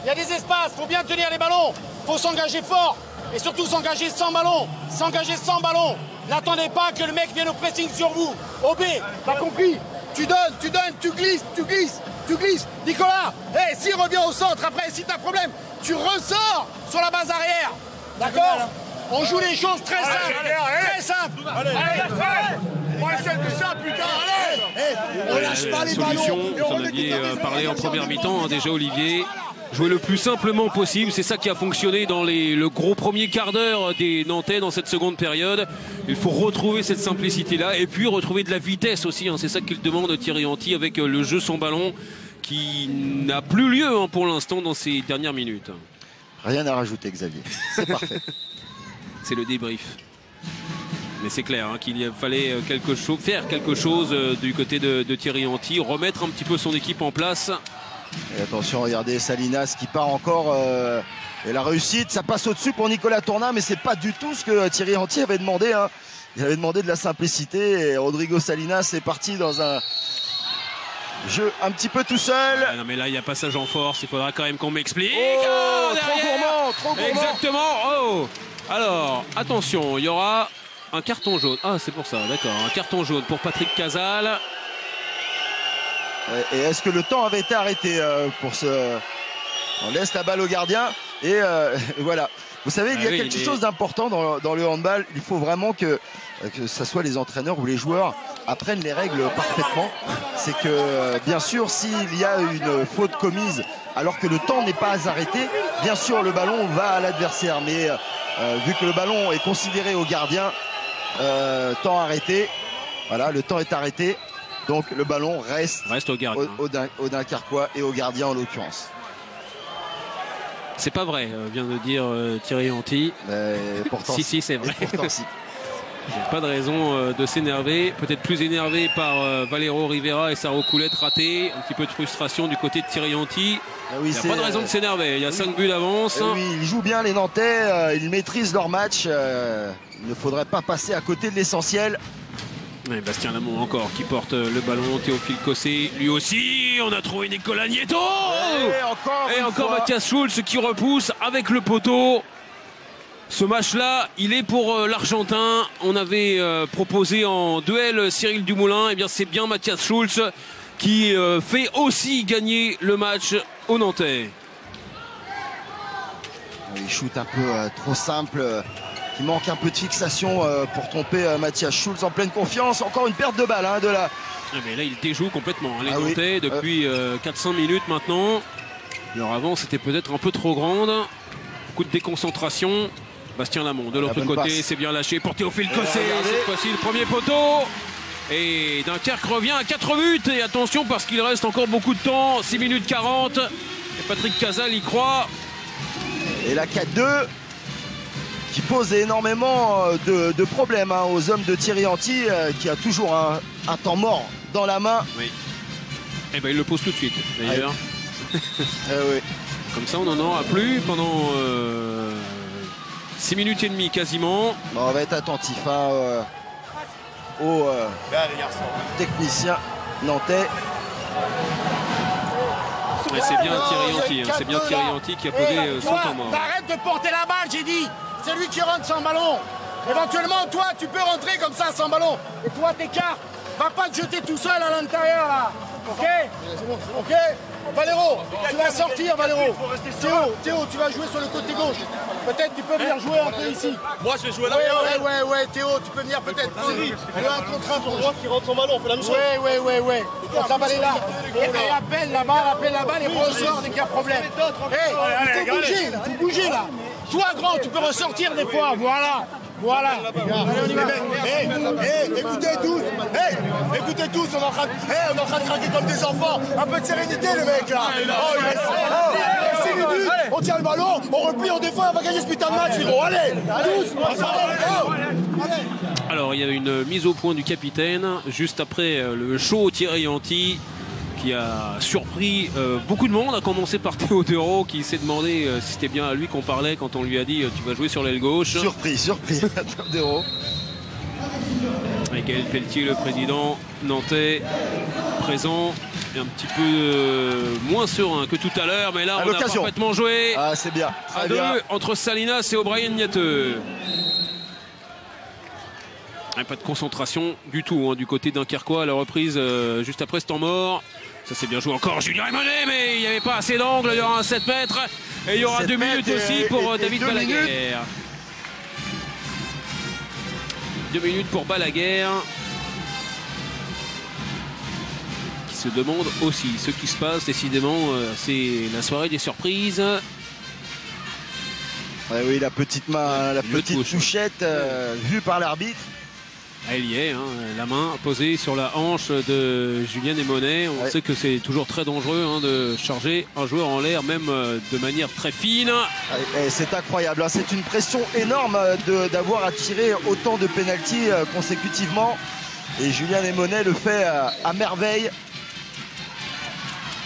il y a des espaces, faut bien tenir les ballons. Faut s'engager fort. Et surtout s'engager sans ballon. N'attendez pas que le mec vienne au pressing sur vous. OB, t'as compris? Tu donnes, tu glisses. Nicolas, s'il revient au centre, après, si t'as problème, tu ressors sur la base arrière. D'accord? On joue les choses très simples. Allez. On essaie de ça, putain, allez. On lâche pas les solution, ballons. vous en aviez parlé en première mi-temps, hein, déjà Olivier. Jouer le plus simplement possible, c'est ça qui a fonctionné dans le gros premier quart d'heure des Nantais dans cette seconde période. Il faut retrouver cette simplicité-là et puis retrouver de la vitesse aussi. Hein, c'est ça qu'il demande Thierry Anti avec le jeu sans ballon qui n'a plus lieu hein, pour l'instant dans ces dernières minutes. Rien à rajouter, Xavier. C'est parfait. C'est le débrief. Mais c'est clair hein, qu'il fallait faire quelque chose du côté de Thierry Anti, remettre un petit peu son équipe en place. Et attention, regardez Salinas qui part encore. Et la réussite, ça passe au-dessus pour Nicolas Tournin, mais c'est pas du tout ce que Thierry Anti avait demandé. Hein. Il avait demandé de la simplicité et Rodrigo Salinas est parti dans un jeu un petit peu tout seul. Non mais là il y a passage en force, il faudra quand même qu'on m'explique. Trop gourmand. Exactement. Oh. Alors attention, il y aura un carton jaune. Ah c'est pour ça, d'accord. Un carton jaune pour Patrick Casal. Et est-ce que le temps avait été arrêté pour ce... On laisse la balle au gardien et voilà. Vous savez, il y a quelque chose d'important dans le handball. Il faut vraiment que ce soit les entraîneurs ou les joueurs apprennent les règles parfaitement. C'est que, bien sûr, s'il y a une faute commise alors que le temps n'est pas arrêté, bien sûr, le ballon va à l'adversaire. Mais vu que le ballon est considéré au gardien, temps arrêté, voilà, le temps est arrêté. Donc le ballon reste au gardien. Au Dunkerquois et au gardien en l'occurrence. C'est pas vrai, vient de dire Thierry Anti. Pourtant, si, c'est vrai. Pourtant, si. Il n'y a pas de raison de s'énerver. Peut-être plus énervé par Valero Rivera et sa roucoulette ratée. Un petit peu de frustration du côté de Thierry Anti. Il n'y a pas de raison de s'énerver. Il y a 5 buts d'avance. Oui, ils jouent bien les Nantais. Ils maîtrisent leur match. Il ne faudrait pas passer à côté de l'essentiel. Et Bastien Lamont encore qui porte le ballon. Théophile Cossé lui aussi. On a trouvé Nicolas Nieto. Et encore Mathias Schultz qui repousse avec le poteau. Ce match-là, il est pour l'Argentin. On avait proposé en duel Cyril Dumoulin. Et bien, c'est bien Mathias Schulz qui fait aussi gagner le match aux Nantais. Il shoot un peu trop simple. Il manque un peu de fixation pour tromper Mathias Schulz en pleine confiance. Encore une perte de balle de la... Ah mais là, il déjoue complètement. Les Ah oui. Nantais, depuis 400 minutes maintenant. Leur avance était peut-être un peu trop grande. Beaucoup de déconcentration. Bastien Lamont de l'autre bonne côté, passe. c'est bien lâché pour Théophile Cosset. regardez. Cette fois-ci, le premier poteau. Et Dunkerque revient à 4 buts. Et attention parce qu'il reste encore beaucoup de temps. 6 minutes 40. Et Patrick Casal y croit. Et la 4-2 qui pose énormément de problèmes aux hommes de Thierry Anti qui a toujours un temps mort dans la main. Oui. Et ben il le pose tout de suite d'ailleurs. Oui. Comme ça, on n'en aura plus pendant 6 minutes et demie quasiment. Bon, on va être attentif aux Bien les garçons. techniciens nantais. Et c'est bien Thierry Anti, c'est bien Thierry Anti qui a posé son temps mort. Arrête de porter la balle, j'ai dit. C'est lui qui rentre sans ballon. Éventuellement, toi, tu peux rentrer comme ça sans ballon. Et toi, t'écartes. Va pas te jeter tout seul à l'intérieur, là. Ok? Ok? Valéro, tu vas sortir, Valéro. Théo, tu vas jouer sur le côté gauche. Peut-être tu peux venir jouer un peu ici. Moi je vais jouer là. Ouais, Théo, tu peux venir peut-être prendre le 1 contre 1 pour Moi qui rentre son ballon, on fait la même chose. Ouais. Donc la balle est là. Et appelle la balle et ressort dès qu'il y a problème. Il faut bouger là. Toi, grand, tu peux ressortir des fois. Voilà. Écoutez tous, on est en train de craquer comme des enfants. Un peu de sérénité, les mecs là. Oh, 6 minutes, on tient le ballon, on replie, on défend, on va gagner ce putain de match, les gros. Allez, tous. Alors il y a une mise au point du capitaine juste après le show Thierry Anti qui a surpris beaucoup de monde, à commencer par Théodoro qui s'est demandé si c'était bien à lui qu'on parlait quand on lui a dit tu vas jouer sur l'aile gauche. Surpris. Théodoro. Et Gaël Pelletier, le président nantais, présent, et un petit peu moins serein que tout à l'heure, mais là on a parfaitement joué. Ah, c'est bien. À deux entre Salinas et O'Brien Niateux. Pas de concentration du tout du côté dunkerquois à la reprise juste après ce temps mort. Ça c'est bien joué encore Julien Raimonet, mais il n'y avait pas assez d'angle. Il y aura un 7 mètres et il y aura 2 minutes aussi pour David Balaguer. 2 minutes pour Balaguer qui se demande aussi ce qui se passe. Décidément, c'est la soirée des surprises. Ouais, oui, la petite main, la petite touchette vue par l'arbitre. Elle y est, la main posée sur la hanche de Julien Raimonet. On sait que c'est toujours très dangereux de charger un joueur en l'air, même de manière très fine. C'est incroyable, c'est une pression énorme d'avoir à tirer autant de pénaltys consécutivement. Et Julien Raimonet le fait à merveille.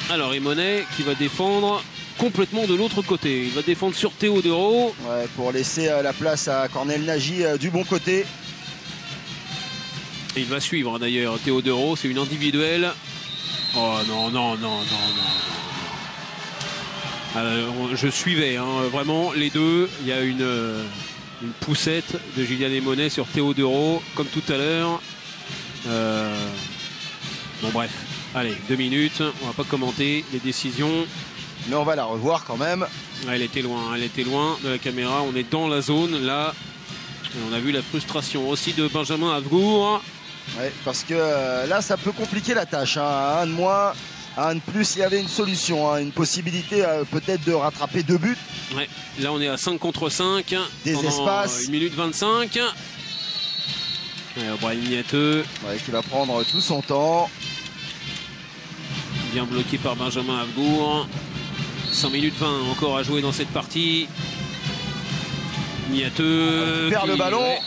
Alors Raimonet qui va défendre complètement de l'autre côté. Il va défendre sur Théodoro. Ouais, pour laisser la place à Cornel Nagy du bon côté. Et il va suivre d'ailleurs Théodoro, c'est une individuelle. Oh non. Je suivais vraiment les deux. Il y a une poussette de Julien Raimonet sur Théodoro, comme tout à l'heure. Bon bref, allez, 2 minutes, on va pas commenter les décisions. Mais on va la revoir quand même. Elle était loin de la caméra, on est dans la zone là. Et on a vu la frustration aussi de Benjamin Avgour. Ouais, parce que là, ça peut compliquer la tâche. Un de moins, un de plus, il y avait une solution, une possibilité peut-être de rattraper 2 buts. Ouais, là, on est à 5 contre 5. Des espaces. 1 minute 25. O'Brien Niateux. Qui va prendre tout son temps. Bien bloqué par Benjamin Avgour. 5 minutes 20 encore à jouer dans cette partie. Niateux. Perd le ballon. Ouais.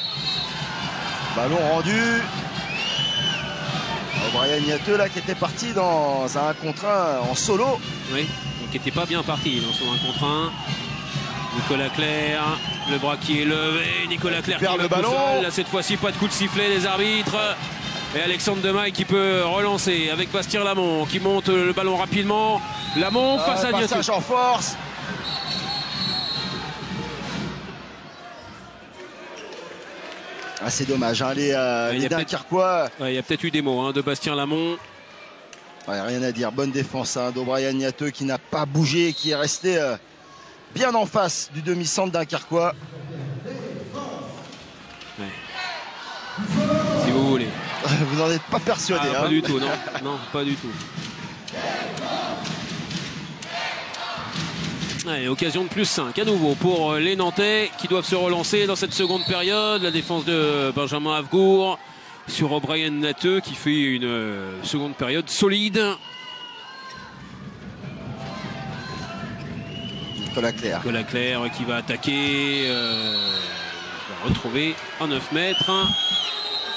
Ballon rendu. O'Brien Niateux là qui était parti dans un 1 contre 1 en solo. Oui, donc qui n'était pas bien parti dans son 1 contre 1. Nicolas Clerc, le bras qui est levé. Nicolas Clerc perd le ballon. Là, cette fois-ci, pas de coup de sifflet des arbitres. Et Alexandre Demaille qui peut relancer avec Bastien Lamont qui monte le ballon rapidement. Lamont face à Niateux. Passage en force. Ah, c'est dommage, hein, les Dunkerquois. Il y a peut-être eu des mots de Bastien Lamont. Ouais, rien à dire, bonne défense d'O'Brien Niateux qui n'a pas bougé, qui est resté bien en face du demi-centre Dunkerquois. Ouais. Si vous voulez. Vous n'en êtes pas persuadé. Pas du tout, non. Non, pas du tout. Ouais, occasion de plus 5 à nouveau pour les Nantais qui doivent se relancer dans cette seconde période. La défense de Benjamin Avgour sur O'Brien Niateux qui fait une seconde période solide. Nicolas Claire. Nicolas Claire qui va attaquer, va retrouver un 9 mètres.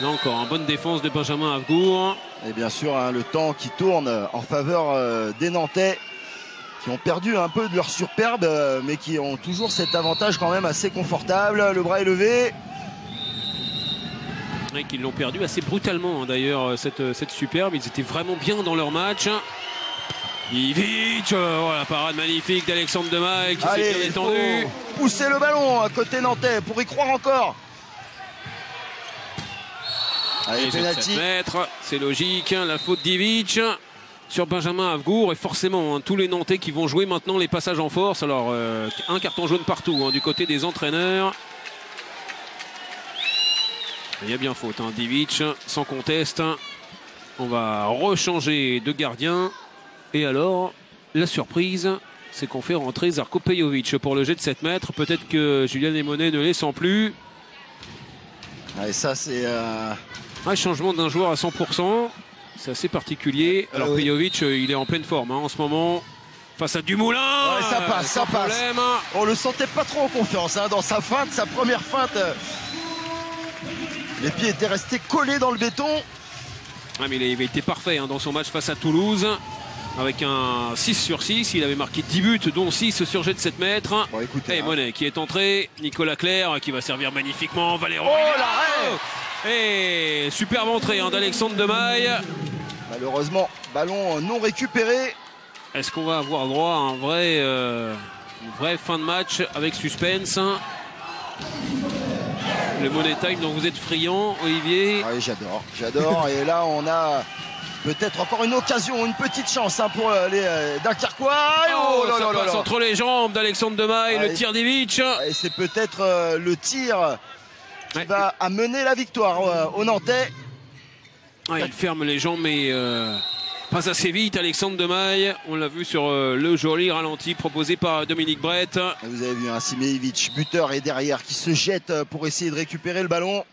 Là encore, une bonne défense de Benjamin Avgour. Et bien sûr, le temps qui tourne en faveur des Nantais qui ont perdu un peu de leur superbe, mais qui ont toujours cet avantage quand même assez confortable. Le bras est levé. Et qu'ils l'ont perdu assez brutalement d'ailleurs, cette superbe. Ils étaient vraiment bien dans leur match. Ivic, la parade magnifique d'Alexandre Demaille qui s'est bien détendu. Pousser le ballon à côté nantais pour y croire encore. Allez, penalty. C'est logique, la faute d'Ivic sur Benjamin Avgour. Et forcément, tous les Nantais qui vont jouer maintenant les passages en force. Alors, un carton jaune partout du côté des entraîneurs. Il y a bien faute d'Ivic, sans conteste. On va rechanger de gardien. Et alors, la surprise, c'est qu'on fait rentrer Žarko Pejović pour le jet de 7 mètres. Peut-être que Julien Lemonet ne les sent plus. Et ça, c'est... Un changement d'un joueur à 100%. C'est assez particulier. Alors Pejović, il est en pleine forme en ce moment. Face à Dumoulin. Ouais, ça passe, ça passe. On le sentait pas trop en confiance dans sa feinte, sa première feinte. Les pieds étaient restés collés dans le béton. Ah, mais il était parfait dans son match face à Toulouse. Avec un 6 sur 6. Il avait marqué 10 buts, dont 6 sur jet de 7 mètres. Bon, écoutez, et Monet qui est entré. Nicolas Claire qui va servir magnifiquement. Valero. Oh, l'arrêt. Et superbe entrée d'Alexandre Demaille. Malheureusement, ballon non récupéré. Est-ce qu'on va avoir droit à une vraie fin de match avec suspense? Le Money Time dont vous êtes friand, Olivier? Oui, j'adore. Et là, on a peut-être encore une occasion, une petite chance pour les Dunkerquois. Ça passe entre les jambes d'Alexandre Demaille, le tir d'Ivic. Et c'est peut-être le tir qui va amener la victoire aux Nantais. Il ferme les jambes, mais pas assez vite. Alexandre Demaille, on l'a vu sur le joli ralenti proposé par Dominique Brett. Vous avez vu Simejevic, buteur, et derrière qui se jette pour essayer de récupérer le ballon.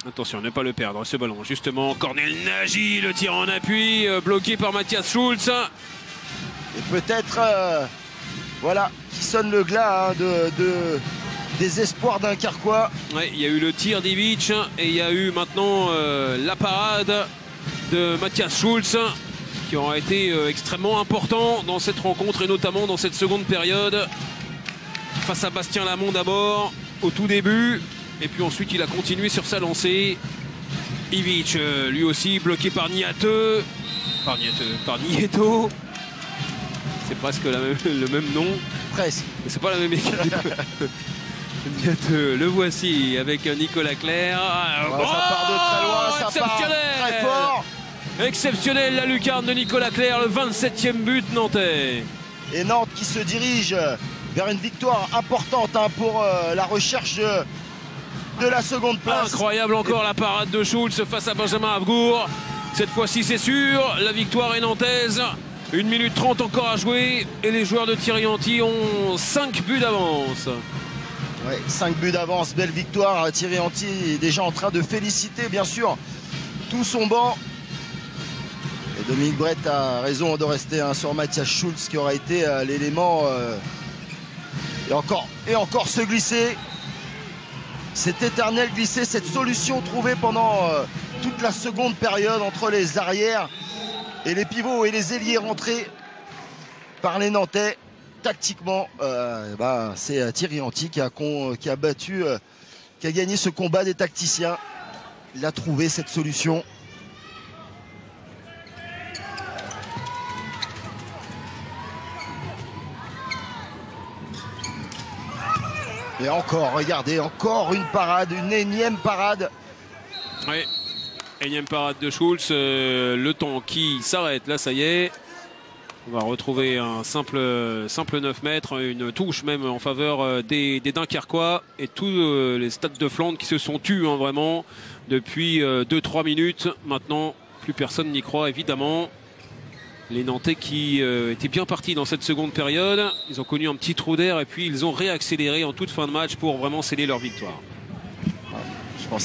Attention, ne pas le perdre, ce ballon. Justement, Cornel Nagy, le tir en appui, bloqué par Matthias Schulz. Et peut-être, qui sonne le glas des espoirs Dunkerquois. Ouais, il y a eu le tir d'Ivic et il y a eu maintenant la parade de Matthias Schulz qui aura été extrêmement important dans cette rencontre et notamment dans cette seconde période. Face à Bastien Lamont d'abord, au tout début. Et puis ensuite, il a continué sur sa lancée. Ivic, lui aussi, bloqué par Niateux. Par Nieto. C'est presque le même nom. Presque. Mais c'est pas la même équipe. Niateux, le voici avec Nicolas Claire. Ça part de très loin, ça part très fort. Exceptionnel la lucarne de Nicolas Claire, le 27e but nantais. Et Nantes qui se dirige vers une victoire importante pour la recherche de la seconde place. Incroyable encore la parade de Schulz face à Benjamin Avgour. Cette fois-ci c'est sûr, la victoire est nantaise. 1 minute 30 encore à jouer et les joueurs de Thierry Anti ont 5 buts d'avance. Ouais, 5 buts d'avance, belle victoire. Thierry Anti est déjà en train de féliciter bien sûr tout son banc. Et Dominique Brett a raison de rester sur Matthias Schulz qui aura été l'élément et encore se glisser. Cet éternel glissé, cette solution trouvée pendant toute la seconde période entre les arrières et les pivots et les ailiers rentrés par les Nantais. Tactiquement, c'est Thierry Anti qui a gagné ce combat des tacticiens. Il a trouvé cette solution. Et encore, regardez, encore une parade, une énième parade. Oui, énième parade de Schulz. Le temps qui s'arrête, là ça y est. On va retrouver un simple 9 mètres, une touche même en faveur des Dunkerquois. Et tous les Stades de Flandre qui se sont tus hein, vraiment depuis 2-3 minutes. Maintenant, plus personne n'y croit évidemment. Les Nantais qui étaient bien partis dans cette seconde période. Ils ont connu un petit trou d'air et puis ils ont réaccéléré en toute fin de match pour vraiment sceller leur victoire. Je pense